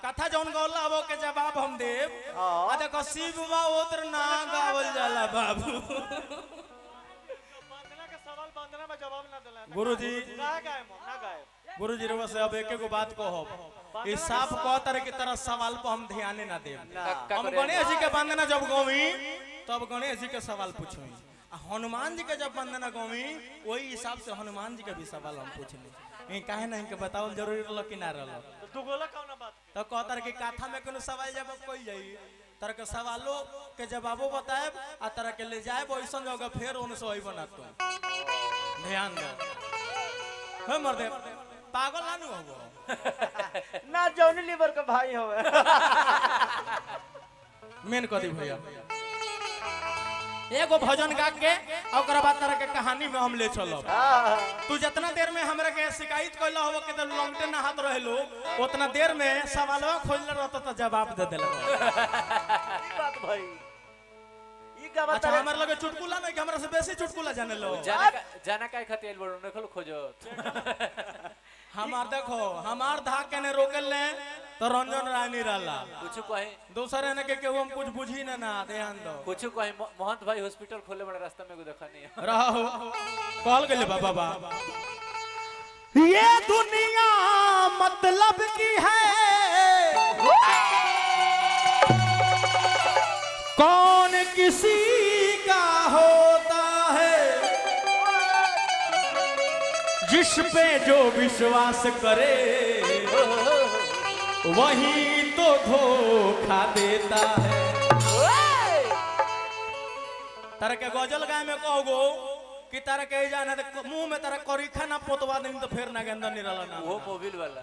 कथा जौन गौला वो के जवाब हम देव आ देखो शिव बा उतर ना गावल जाला बाबू वंदना के सवाल वंदना में जवाब ना देला गुरुजी ना गाए ना गाए गुरुजी रे से अब एक एगो बात कहब ई साफ कह तरह की तरह सवाल पर हम ध्यान ना देब हम गणेश जी के वंदना जब गौवी तब गणेश जी के सवाल पूछी आ हनुमान जी के जब वंदना गौवी वही हिसाब से हनुमान जी के भी सवाल हम पूछली ई काहे नहीं के बतावल जरूरी रहल कि ना रहल तो दुगोला कौन बात तो कहतर कि कथा में कोनो सवाल जवाब कोई जाई तरह के सवालों के जवाबो बताएब आ तरह के ले जाए वैसन जगह फिर उनसे होई बना तो ध्यान दो हे मर्दे पागल ना होबो ना जौनी लीवर के भाई हवे मेन कदी भैया एगो भजन गा के ओकरा बाद तरह के कहानी में हम ले चलब तू जितना देर में हमरा के शिकायत कइला होबो के लंगटे ना हाथ रहलो उतना देर में सवालवा खोजले रहत त जवाब दे देला ई बात भाई ई का बता अच्छा हमर लगे चुटकुला नहीं कि हमरा से बेसी चुटकुला जाने लो जाना काय खातिर बड़ो नखल खोजो हमार देखो हमार धाक के ने रोकल ले तो रंजन रानी रहला कुछ कहे दूसरे ने के केहू हम कुछ बुझी ना ध्यान दो कुछ कहे महंत भाई हॉस्पिटल खोले बड़ा रास्ता में को देखा नहीं रहो कहल गेले बाबा ये दुनिया मतलब की है कौन किसी का होता है जिस पे जो विश्वास करे वही तो धोखा देता है तारा के गजल गाय में कहोगो कि तारा के जाना मुंह में तारा करीखा ना पोतवा दिन तो फिर ना गेंदा निराला ना वो मोबिल वाला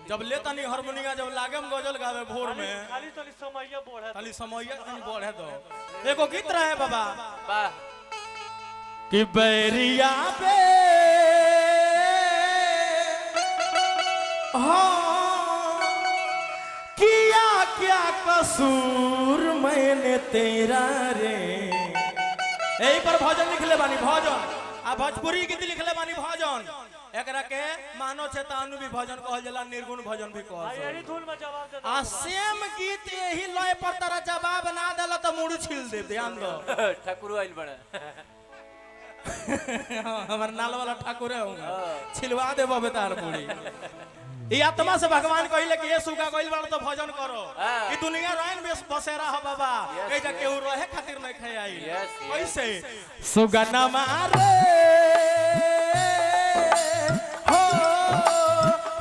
जब लेता नहीं हारमोनिया जब लागे में गजल गावे भोर में खाली तो समयया बढ़े खाली समयया नहीं बढ़े दो एगो गीत रहे बाबा वाह कि बैरिया पे हाँ किया क्या कसूर मैंने तेरा रे। यही पर भजन लिखले बानी भजन आ भोजपुरी गीत लिखले बानी भजन एकरा के मानो चेतानु भी भजन कहल जाला निर्गुण भजन भी कहल जाला। यही धुन में जवाब दे दो। आ सेम गीत यही लय पर तारा जवाब ना देला तो मुड़ी छिल दे ध्यान दो। ठाकुर आइल बड़ा हमर नाल वाला ठाकुर होगा छिलवा दे बबे तार मुड़ी। ई आत्मा से भगवान कहले कि ये सुगा गइल बाड़ तो भजन करो ई दुनिया रैन में बसेरा हो बाबा ए जा केहू रहे खातिर नहीं खाई आई कैसे सुगा ना मारे हो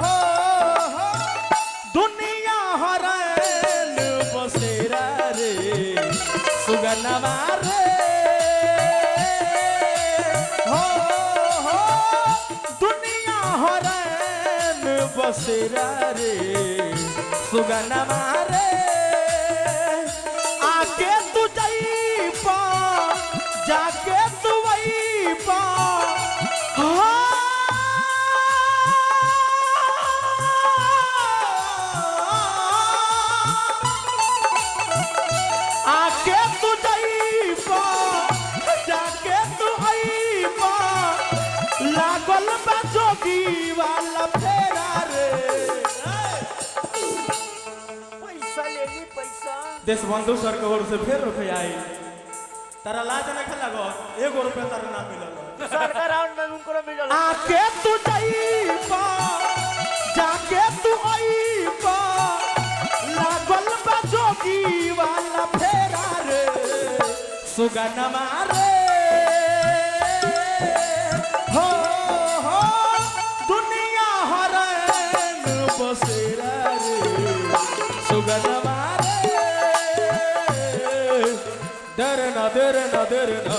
हो हो दुनिया हरैन बसेरा रे सुगा ना मारे हो हो दुनिया हरैन बसेरा रे सुगना मारे आके तू जाई पा जाके तू वही पा आके तू जाई पा जाके तू आई पा लागल बा जोगी वाला फेरा रे। पैसा लेगी पैसा देश बंधु सर के ओर से फिर रुपया आई तारा लाज न खा लगो 1 रुपया तारा ना मिलल सरकार राउंड में उनको मिलल आके तू जाई पा जाके तू आई पा लागल बा जोगी वाला फेरा रे सुगन मारे हो हो दुनिया हरैन बसेरा रे सुगन मारे डरना डरना डरना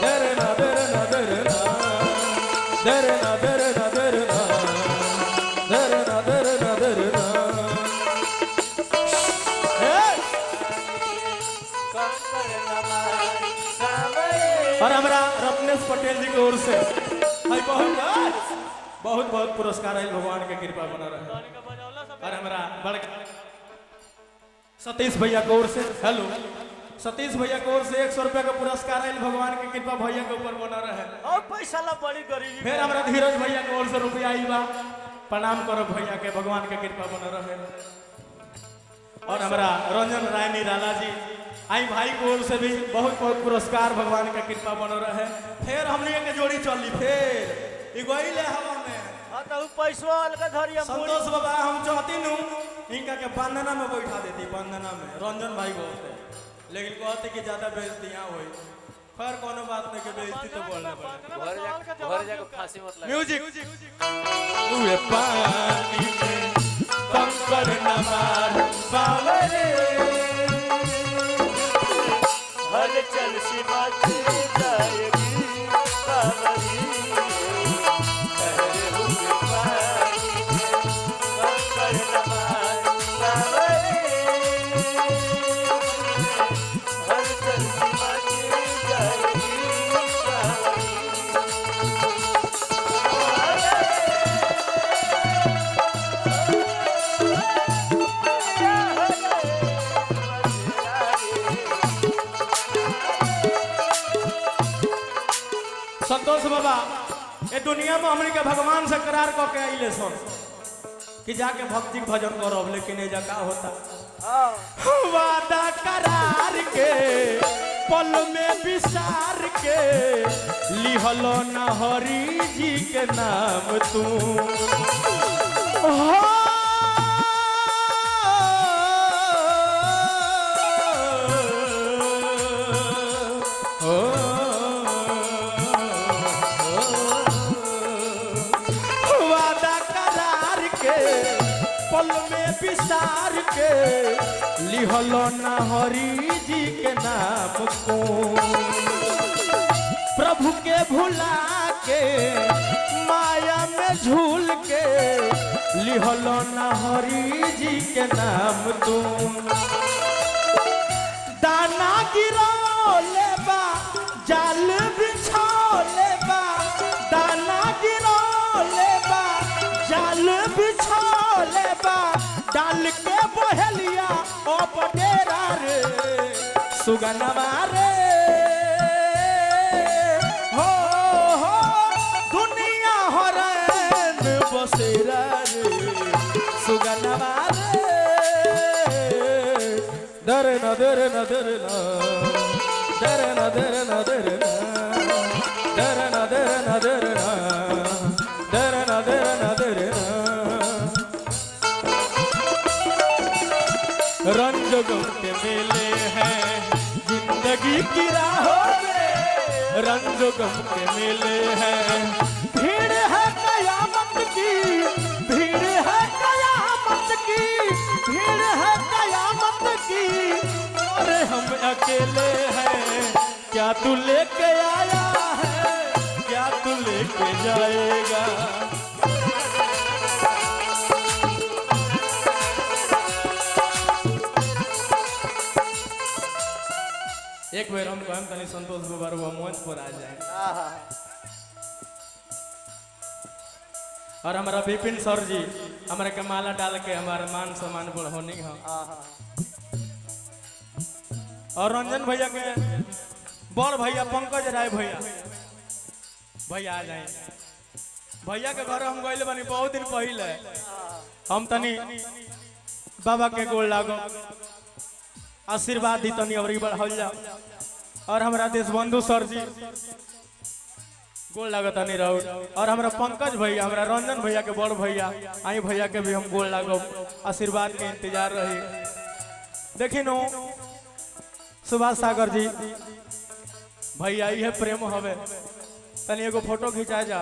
डरना डरना डरना डरना डरना डरना डरना डरना डरना और हमारा रत्नेश पटेल जी की ओर से बहुत बहुत पुरस्कार है भगवान के कृपा बना रहे और हमारा बड़का सतीश भैया की ओर से हेलो सतीश भैया की ओर से 100 रुपया का पुरस्कार है भगवान की कृपा भैया के ऊपर बना रहे और पैसा ला बड़ी गरीबी फिर हमारा धीरज भैया की ओर से रुपया आई बा प्रणाम करो भैया के भगवान के कृपा बना रहे और हमारा रंजन राय निराला जी आई भाई की ओर से भी बहुत बहुत पुरस्कार भगवान का कृपा बना रहे फिर हमने के जोड़ी चली फिर इगोइले हवा में हां तो पैसा अलग धरिया संतोष बाबा हम चाहती नु इनका के वंदना में बैठा देती वंदना में रंजन भाई बोलते लेकिन कहते कि ज्यादा बेइज्जती यहाँ हुई खैर कोनो बात नहीं के बेइज्जती तो बोलना पड़े घर जाके फांसी मत लगा म्यूजिक हुए पानी में कंकड़ न मार बावरे हल चल सीमा की जाएगी कावरी कहरे हुए पानी में कंकड़ न मार बावरे हल चल सीमा की जाएगी संतोष बाबा ये दुनिया में हमने के भगवान से करार कह के आइले सन कि जाके भक्ति भजन करब लेकिन ये जगह होता वादा करार के पल में विसार के लिहलो न हरि जी के नाम तू पल में विसार के लिहलो न हरि जी के नाम को प्रभु के भुला के माया में झूल के लिहलो न हरि जी के नाम तुम दाना गिरो लेबा जाल बिछो लेबा दाना गिरो लेबा जाल पटेरा रे सुगनमा रे हो दुनिया हरन बसेरा रे सुगनमा रे दर न दर न दर न दर न दर न दर न दर न दर न दर न दर न दर न दर न रंग गम के मेले हैं जिंदगी की राहों में रंग गम के मेले हैं भीड़ है कयामत की भीड़ है कयामत की भीड़ है कयामत की और हम अकेले हैं क्या तू लेके आया है क्या तू लेके जाएगा एक बार हम कहम तनी संतोष बाबा रुआ मंच पर आ जाए और हमारा विपिन सर जी हमारे के माला डाल के हमारा मान सम्मान बढ़ाने हैं और रंजन भैया के बड़ भैया पंकज राय भैया भैया आ जाए भैया के घर हम गए बनी बहुत दिन पहले हम तनी बाबा के गोल लागो आशीर्वाद दी तनी और बढ़ल जाओ और हमारा देश बंधु सर जी गोल लागत नहीं रहो और हमारा पंकज भैया हमारा रंजन भैया के बड़ भैया आई भैया के भी हम गोल लागो आशीर्वाद के इंतजार रही देखी नो सुभाष सागर जी भैया ये प्रेम हवे तनी एगो फोटो खिंचा जा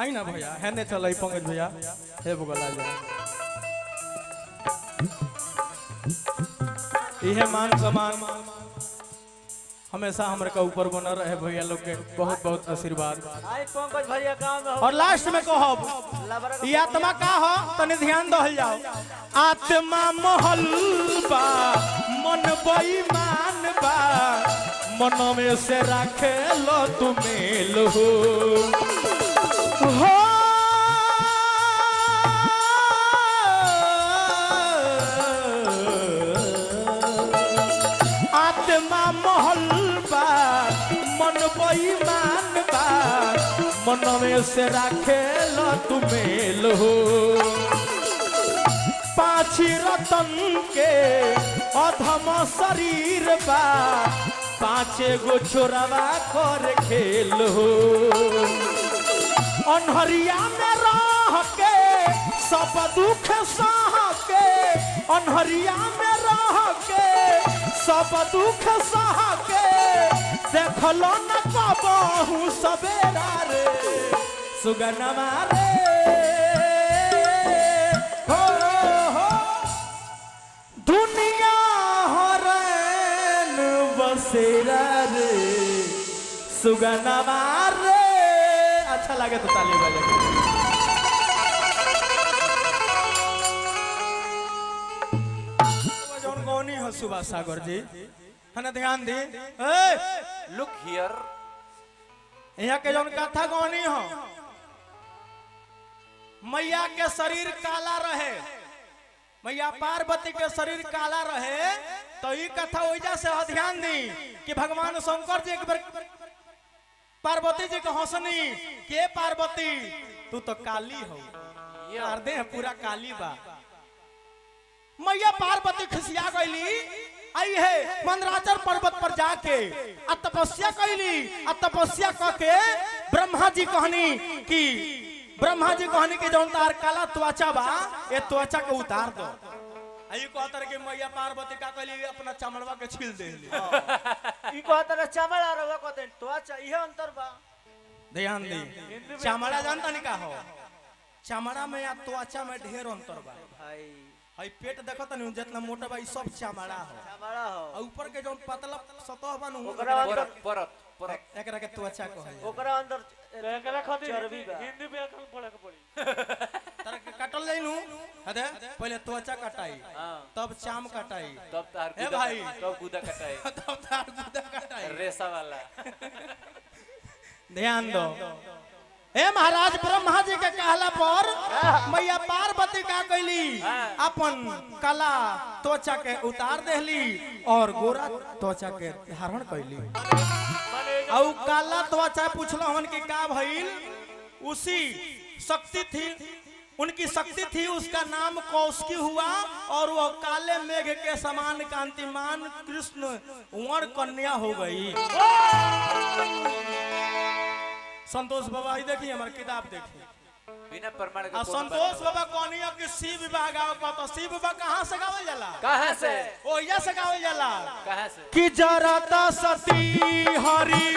आई ना भैया है ने चल पंकज भैया हे बगला जा यह मान सम्मान हमेशा हमारे का ऊपर बना रहे भैया लोग के बहुत बहुत आशीर्वाद आई पंकज भैया गांव में और लास्ट में कहो ये आत्मा का हो तने ध्यान दहल जाओ आत्मा महल बा मन बेईमान बा मन में से रखे लो तुम्हें लो हो आत्मा महल बा मन बेईमान बा मन में से रखे लो तुम्हें लो पाछी रतन के अधम शरीर बा पाँचे गो छोरावा कर खेलो अनहरिया में रह के सब दुख सह के अनहरिया में रह के सब दुख सह के देखलो न कबहू सवेरा रे सुगनमा रे हो दुनिया हरन बसेरा रे सुगनमा रे अच्छा लगे तो ताली बजा जौन कौनी हो सुभाष सागर जी है ना ध्यान दी लुक हियर यहाँ के जौन कथा कौनी हो मैया के शरीर काला रहे मैया पार्वती के शरीर काला रहे तो ये कथा वजह से ध्यान दी कि भगवान शंकर जी एक बार पार्वती जी के हंसनी के पार्वती तू तो काली हो यार दे पूरा काली बा मैया पार्वती खिसिया गईली आई है मंदराचल पर्वत पर जाके तपस्या कैली तपस्या करके ब्रह्मा जी कहनी कि जौन तार काला त्वचा बा ये त्वचा के उतार दो आई कहतर के मैया पार्वती का कहली अपना चमड़वा के छील दे ई कहतर चमड़ा रवा कहते त्वचा इहे अंतर बा ध्यान दी चमड़ा जानता नहीं का हो चमड़ा में या त्वचा में ढेर अंतर बा भाई हई पेट देखत नहीं जितना मोटा बा ई सब चमड़ा हो चमड़ा हो और ऊपर के जौन पतला सतह बनू ओकरा अंदर परत परत एकरा के त्वचा कहे ओकरा अंदर एकरा खातिर चर्बी बा हिंदी व्याकरण पढ़े के पड़ी तरह के काटल जाइनु हदे पहले त्वचा कटाई तब चाम कटाई तब तार ए भाई तब गुदा कटाई तब तार गुदा कटाई रेसा वाला ध्यान दो ए महाराज ब्रह्मा जी के कहला पर मैया पार्वती का कैली अपन काला त्वचा के उतार देली और गोरा त्वचा के धारण कैली। और काला त्वचा पूछलो हन कि का भइल, उसी शक्ति थी, उनकी शक्ति थी, उसका नाम कौशिकी हुआ और वो काले मेघ के समान कांतिमान कृष्ण वर्ण कन्या हो गई। संतोष बाबा देखिए हमारी किताब देखिए, बिना प्रमाण के संतोष बाबा कहनिया कि शिव विवाह गाव का, तो शिव विवाह कहाँ से गावल जाला? कहाँ से? ओइया से गावल जाला। कहाँ से? कि जरता सती हरि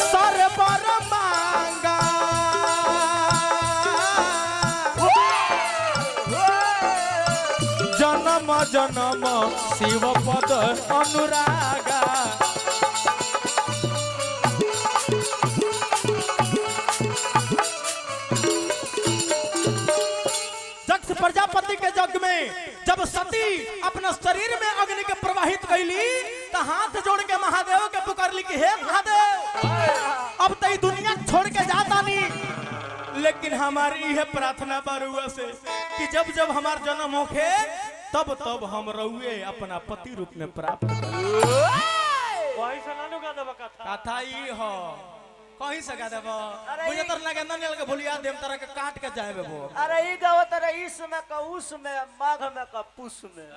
सरबर मांगा जन्म जन्म शिव पद अनुरागा। प्रजापति के यज्ञ में जब सती अपना शरीर में अग्नि के प्रवाहित कैली तो हाथ जोड़ के महादेव के पुकारली कि हे महादेव, अब तो दुनिया छोड़ के जाता नहीं, लेकिन हमारी यह प्रार्थना बारुआ से कि जब जब हमार जन्म होखे तब तब हम रहुए अपना पति रूप में प्राप्त कथा ही हो कहीं से गा देबो मुझे तर लगे न लगे भुलिया देम तरह के काट के जाए वो। अरे ई गाव तरह इस में का उस में माघ में का पुष में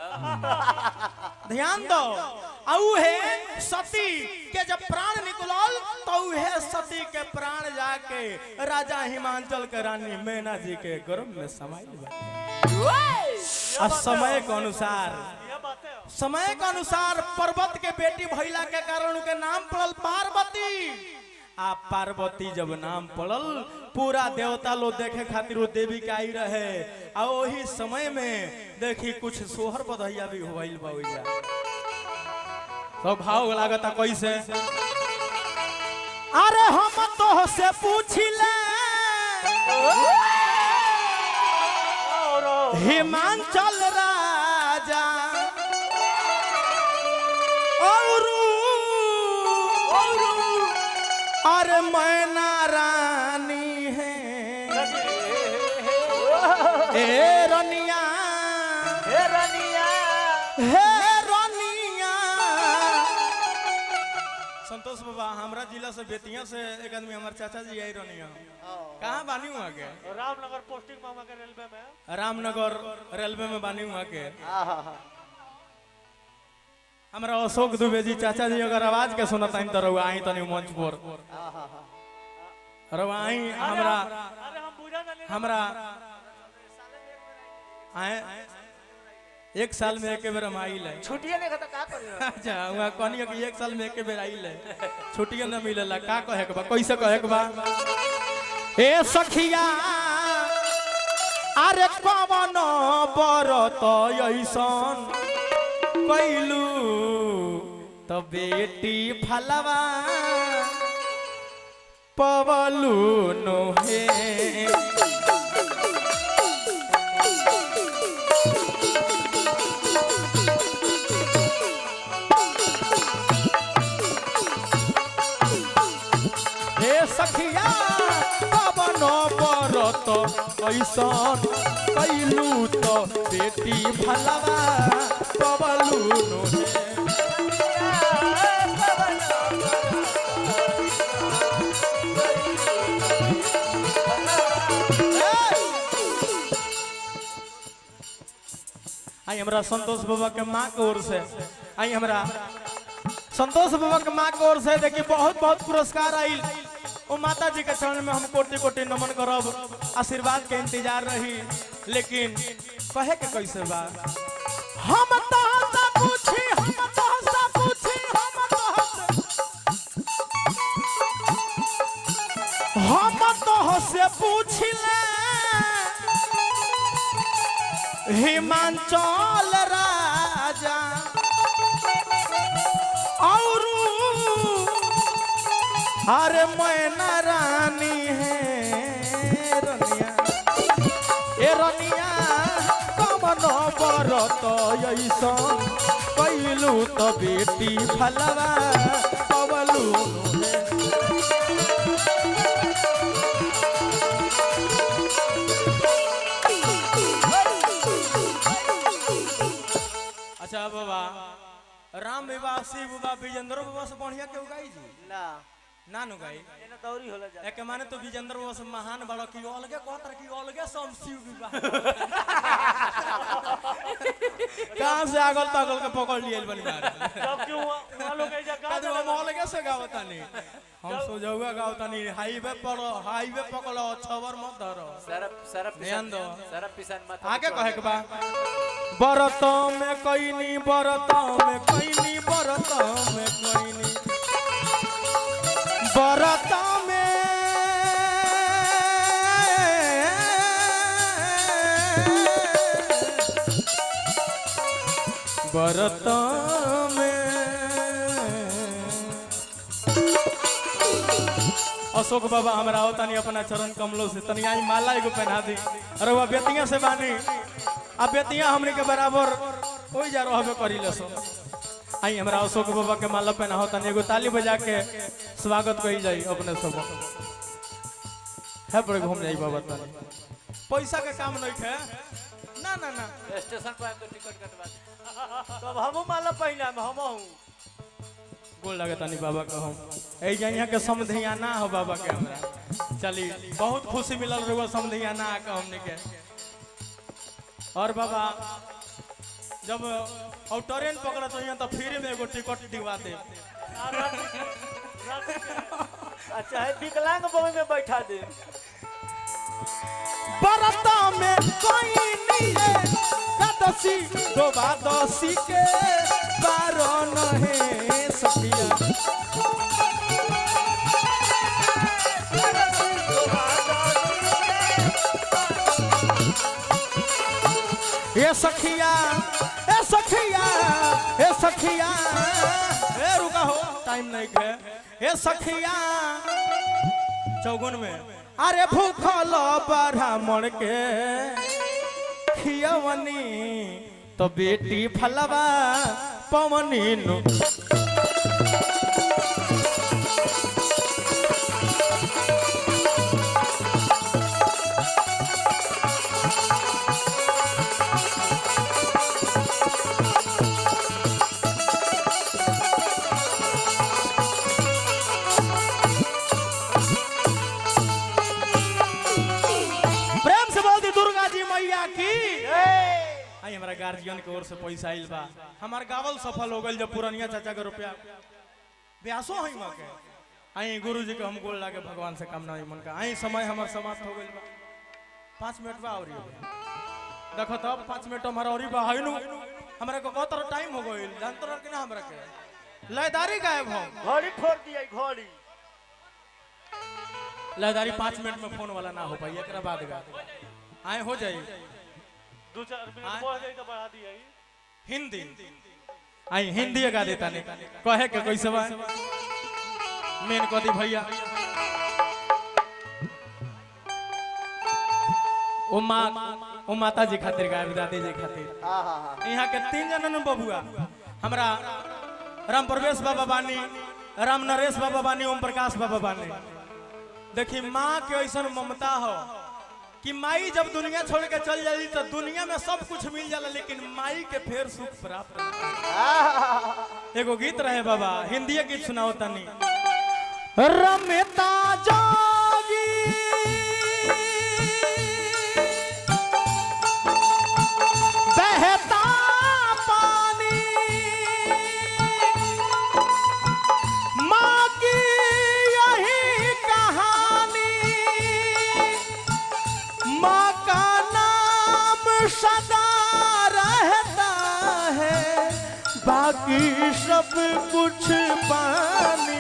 ध्यान दो। औ है सती के जब प्राण निकलल तो है सती के प्राण जाके राजा हिमांचल के रानी मैना जी के गर्भ में समाई बा। समय के अनुसार पर्वत के बेटी भइला के कारण उनके नाम पड़ल पार्वती। आ पार्वती जब नाम पड़ल पूरा देवता लोग देखे खातिर वो देवी के आई रहे। आ वही समय में देखी कुछ सोहर बधैया भी होइल बा ओइजा। तो भाव लागता कैसे, अरे हम तो से पूछिले हिमांचल राजा अरे मैना रानी है हे रनिया हे रनिया हे रनिया। संतोष बाबा हमरा जिला से बेतिया से एक आदमी हमारे चाचा जी आई रनिया। कहाँ बानी हुआ के? रामनगर पोस्टिंग मामा के रेलवे में। रामनगर रेलवे में बानी हुआ के। हमरा अशोक दुबे जी चाचा जी अगर आवाज के सुनत आइन तो रहुआ आई तनी मंच पर रहुआ आई हमरा अरे हम बुझा जाने हमरा आए एक साल में एक बेर हम आइल है। छुट्टियां नहीं खाता का करियो? अच्छा वहां कहनी कि एक साल में एक बेर आइल है, छुट्टियां न मिलेला। का कहे के बा, कैसे कहे के बा? ए सखिया अरे कवन बरत ऐसन कैलू तो बेटी फलवा पवलू नो हे। हे सखिया पवन बरत ऐसन कैलू तो बेटी फलवा पवलू नो हे। आई हमरा संतोष बाबा के माँ के ओर से, आई हमरा संतोष बाबा के माँ के ओर से देखिए बहुत बहुत पुरस्कार आइल। ओ माता जी के चरण में हम कोटि कोटि नमन करब, आशीर्वाद के इंतजार रही। लेकिन कहे के कैसे बा, हम तो पूछी हम तो पूछी हम तो से पूछी हिमांचल राजा और अरे मैना रानी है रनिया। ए रनिया कवन बरत ऐसन कैलू तो बेटी फलवा पवलू। विजेंद्र बाबा से बढ़िया के उगाई जी ना ना नु गाई एने दौरी होला जा एक माने तो विजेंद्र बाबा से महान बड़ा की अलगे कहतर की अलगे समसिउ विवाह कहां से आगल पागल के पकड़ लियल बनी मार जब क्यों वहां लोग ऐसा गा कदू हम अलगे से गावता नहीं हम सोजौगा गावता नहीं हाईवे पकड़ो छवर मत धरो सारा ध्यान दो सारा पिसान माथा आगे कहे के बा बरतों में कोई नहीं बरतों में कोई नहीं बरतों में कोई नहीं बरतों में बरतों में अशोक बाबा हमरा होता नहीं अपना चरण कमलों से तनिया माला एगो पहना दी अरे वह बेतिया से बानी अब बेतिया हमने के बराबर हो जा रहबे करी ले सो आई हमरा अशोक बाबा के माला पहना होता नहीं एगो ताली बजा के स्वागत कइल जाई अपने सब है पर घूम जाई बाबा ताली पैसा के काम नहीं है ना ना ना स्टेशन पर तो टिकट कटवा तब हमहू माला पहिना में हमहू गोल लगता नहीं बाबा का हम ए यहाँ के समधिया ना हो बाबा के हमरा चली बहुत खुशी मिलल रहुआ समधिया ना आके हमने के और बाबा जब और ट्रेन पकड़ा तो यहाँ तो फ्री में एगो टिकट दिवा दे अच्छा है विकलांग बॉय में बैठा दे बरता में कोई नहीं है कदसी दोबादसी के बारन है सखिया ये सखिया ए सखिया ए सखिया ए रुका हो टाइम नहीं है ए सखिया चौगुन में अरे भूखल ब्राह्मण के खियवनी तो बेटी फलवा पवनी नु हमारा गार्जियन के ओर से पैसा आइल बा हमार गावल सफल हो गइल जब पुरनिया चाचा के रुपया ब्यासो हई मां के आई गुरुजी के हम गोल लागे भगवान से कामना हई मन का आई समय हमार समाप्त हो गइल बा 5 मिनट बा और देखो तब 5 मिनट हमारा और बा हई नु हमरा को कतर टाइम हो गइल जानत रह कि ना हमरा के लयदारी गायब हो घड़ी फोड़ दिए घड़ी लयदारी 5 मिनट में फोन वाला ना हो पाई एकरा बाद गा आए हो जाई 2-4 मिनट बढ़ जाए तो बढ़ा दिया हिंदी आई हिंदी गा देता ने कहे के कैसे बा मेन कदी भैया ओ माता जी खातिर गाय दादी जी खातिर यहाँ के 3 जनन बबुआ हमरा राम प्रवेश बाबा बानी राम नरेश बाबा बानी ओम प्रकाश बाबा बानी देखी माँ के ऐसा ममता हो कि माई जब दुनिया छोड़ के चल जाती तो दुनिया में सब कुछ मिल जाला लेकिन माई के फिर सुख प्राप्त एगो गीत रहे बाबा हिंदी गीत सुनाओ तनी रमता जोगी बहता पानी माँ की यही कहानी माँ का नाम सदा रहता है बाकी सब कुछ पानी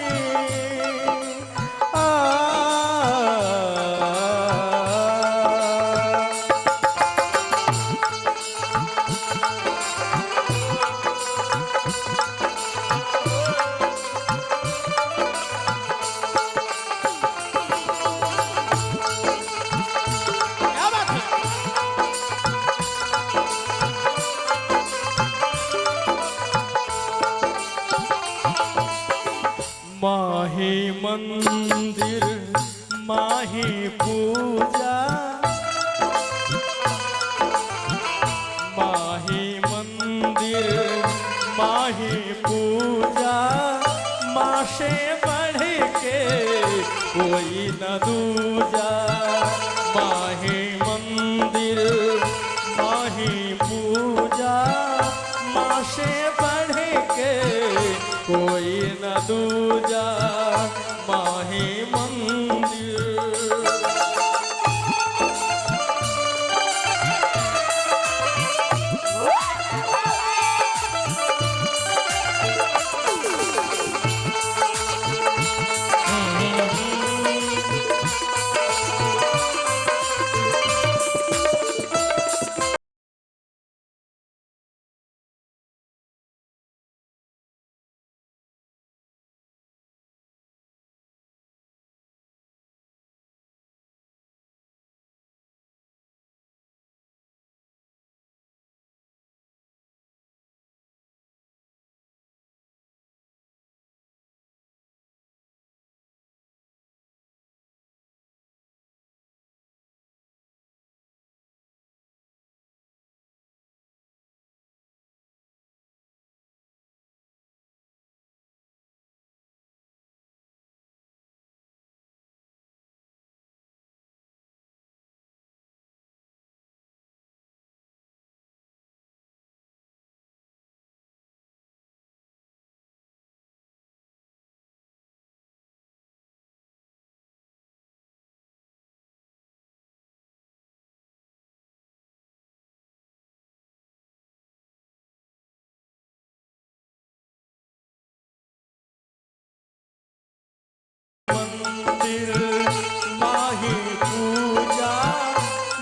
माही मंदिर माही पूजा माही मंदिर माही पूजा से बढ़ के कोई न दूजा, माही मंदिर माही पूजा, माँ से बढ़ के कोई न दूजा, माही मंदिर। मंदिर माही पूजा,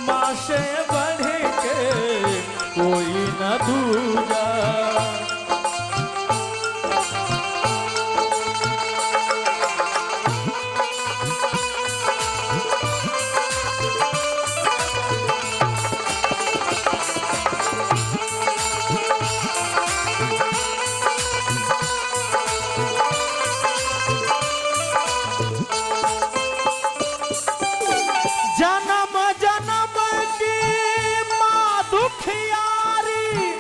माँ से बढ़ के कोई न दूजा। जन्म जन्म की माँ दुखियारी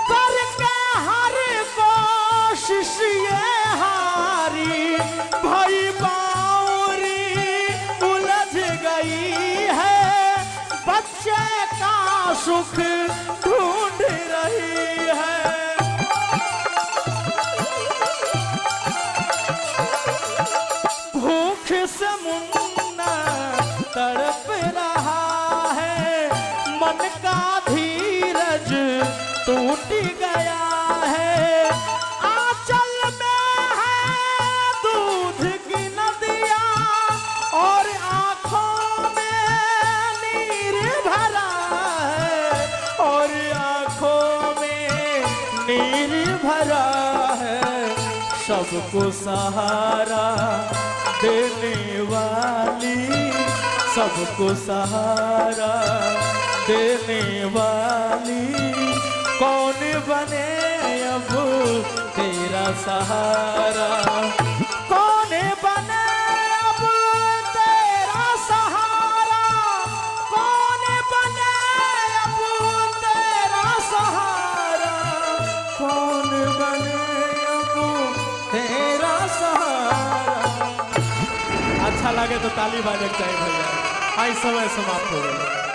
करके हर कोशिश ये हारी, भाई बाउरी उलझ गई है, बच्चे का सुख ढूंढ रही है। भूख से मुन्ना तड़प रहा है, मन का धीरज टूट गया है। आंचल में है दूध की नदियाँ और आँखों में नीर भरा है, और आँखों में नीर भरा है। सबको सहारा देने वाली, सबको सहारा देने वाली, कौन बने अब तेरा सहारा, कौन बने अब तेरा सहारा, कौन बने अब तेरा सहारा, कौन बने अब तेरा सहारा। अच्छा लगे तो ताली बाजक चाहिए भैया। आई समय समाप्त हो गई।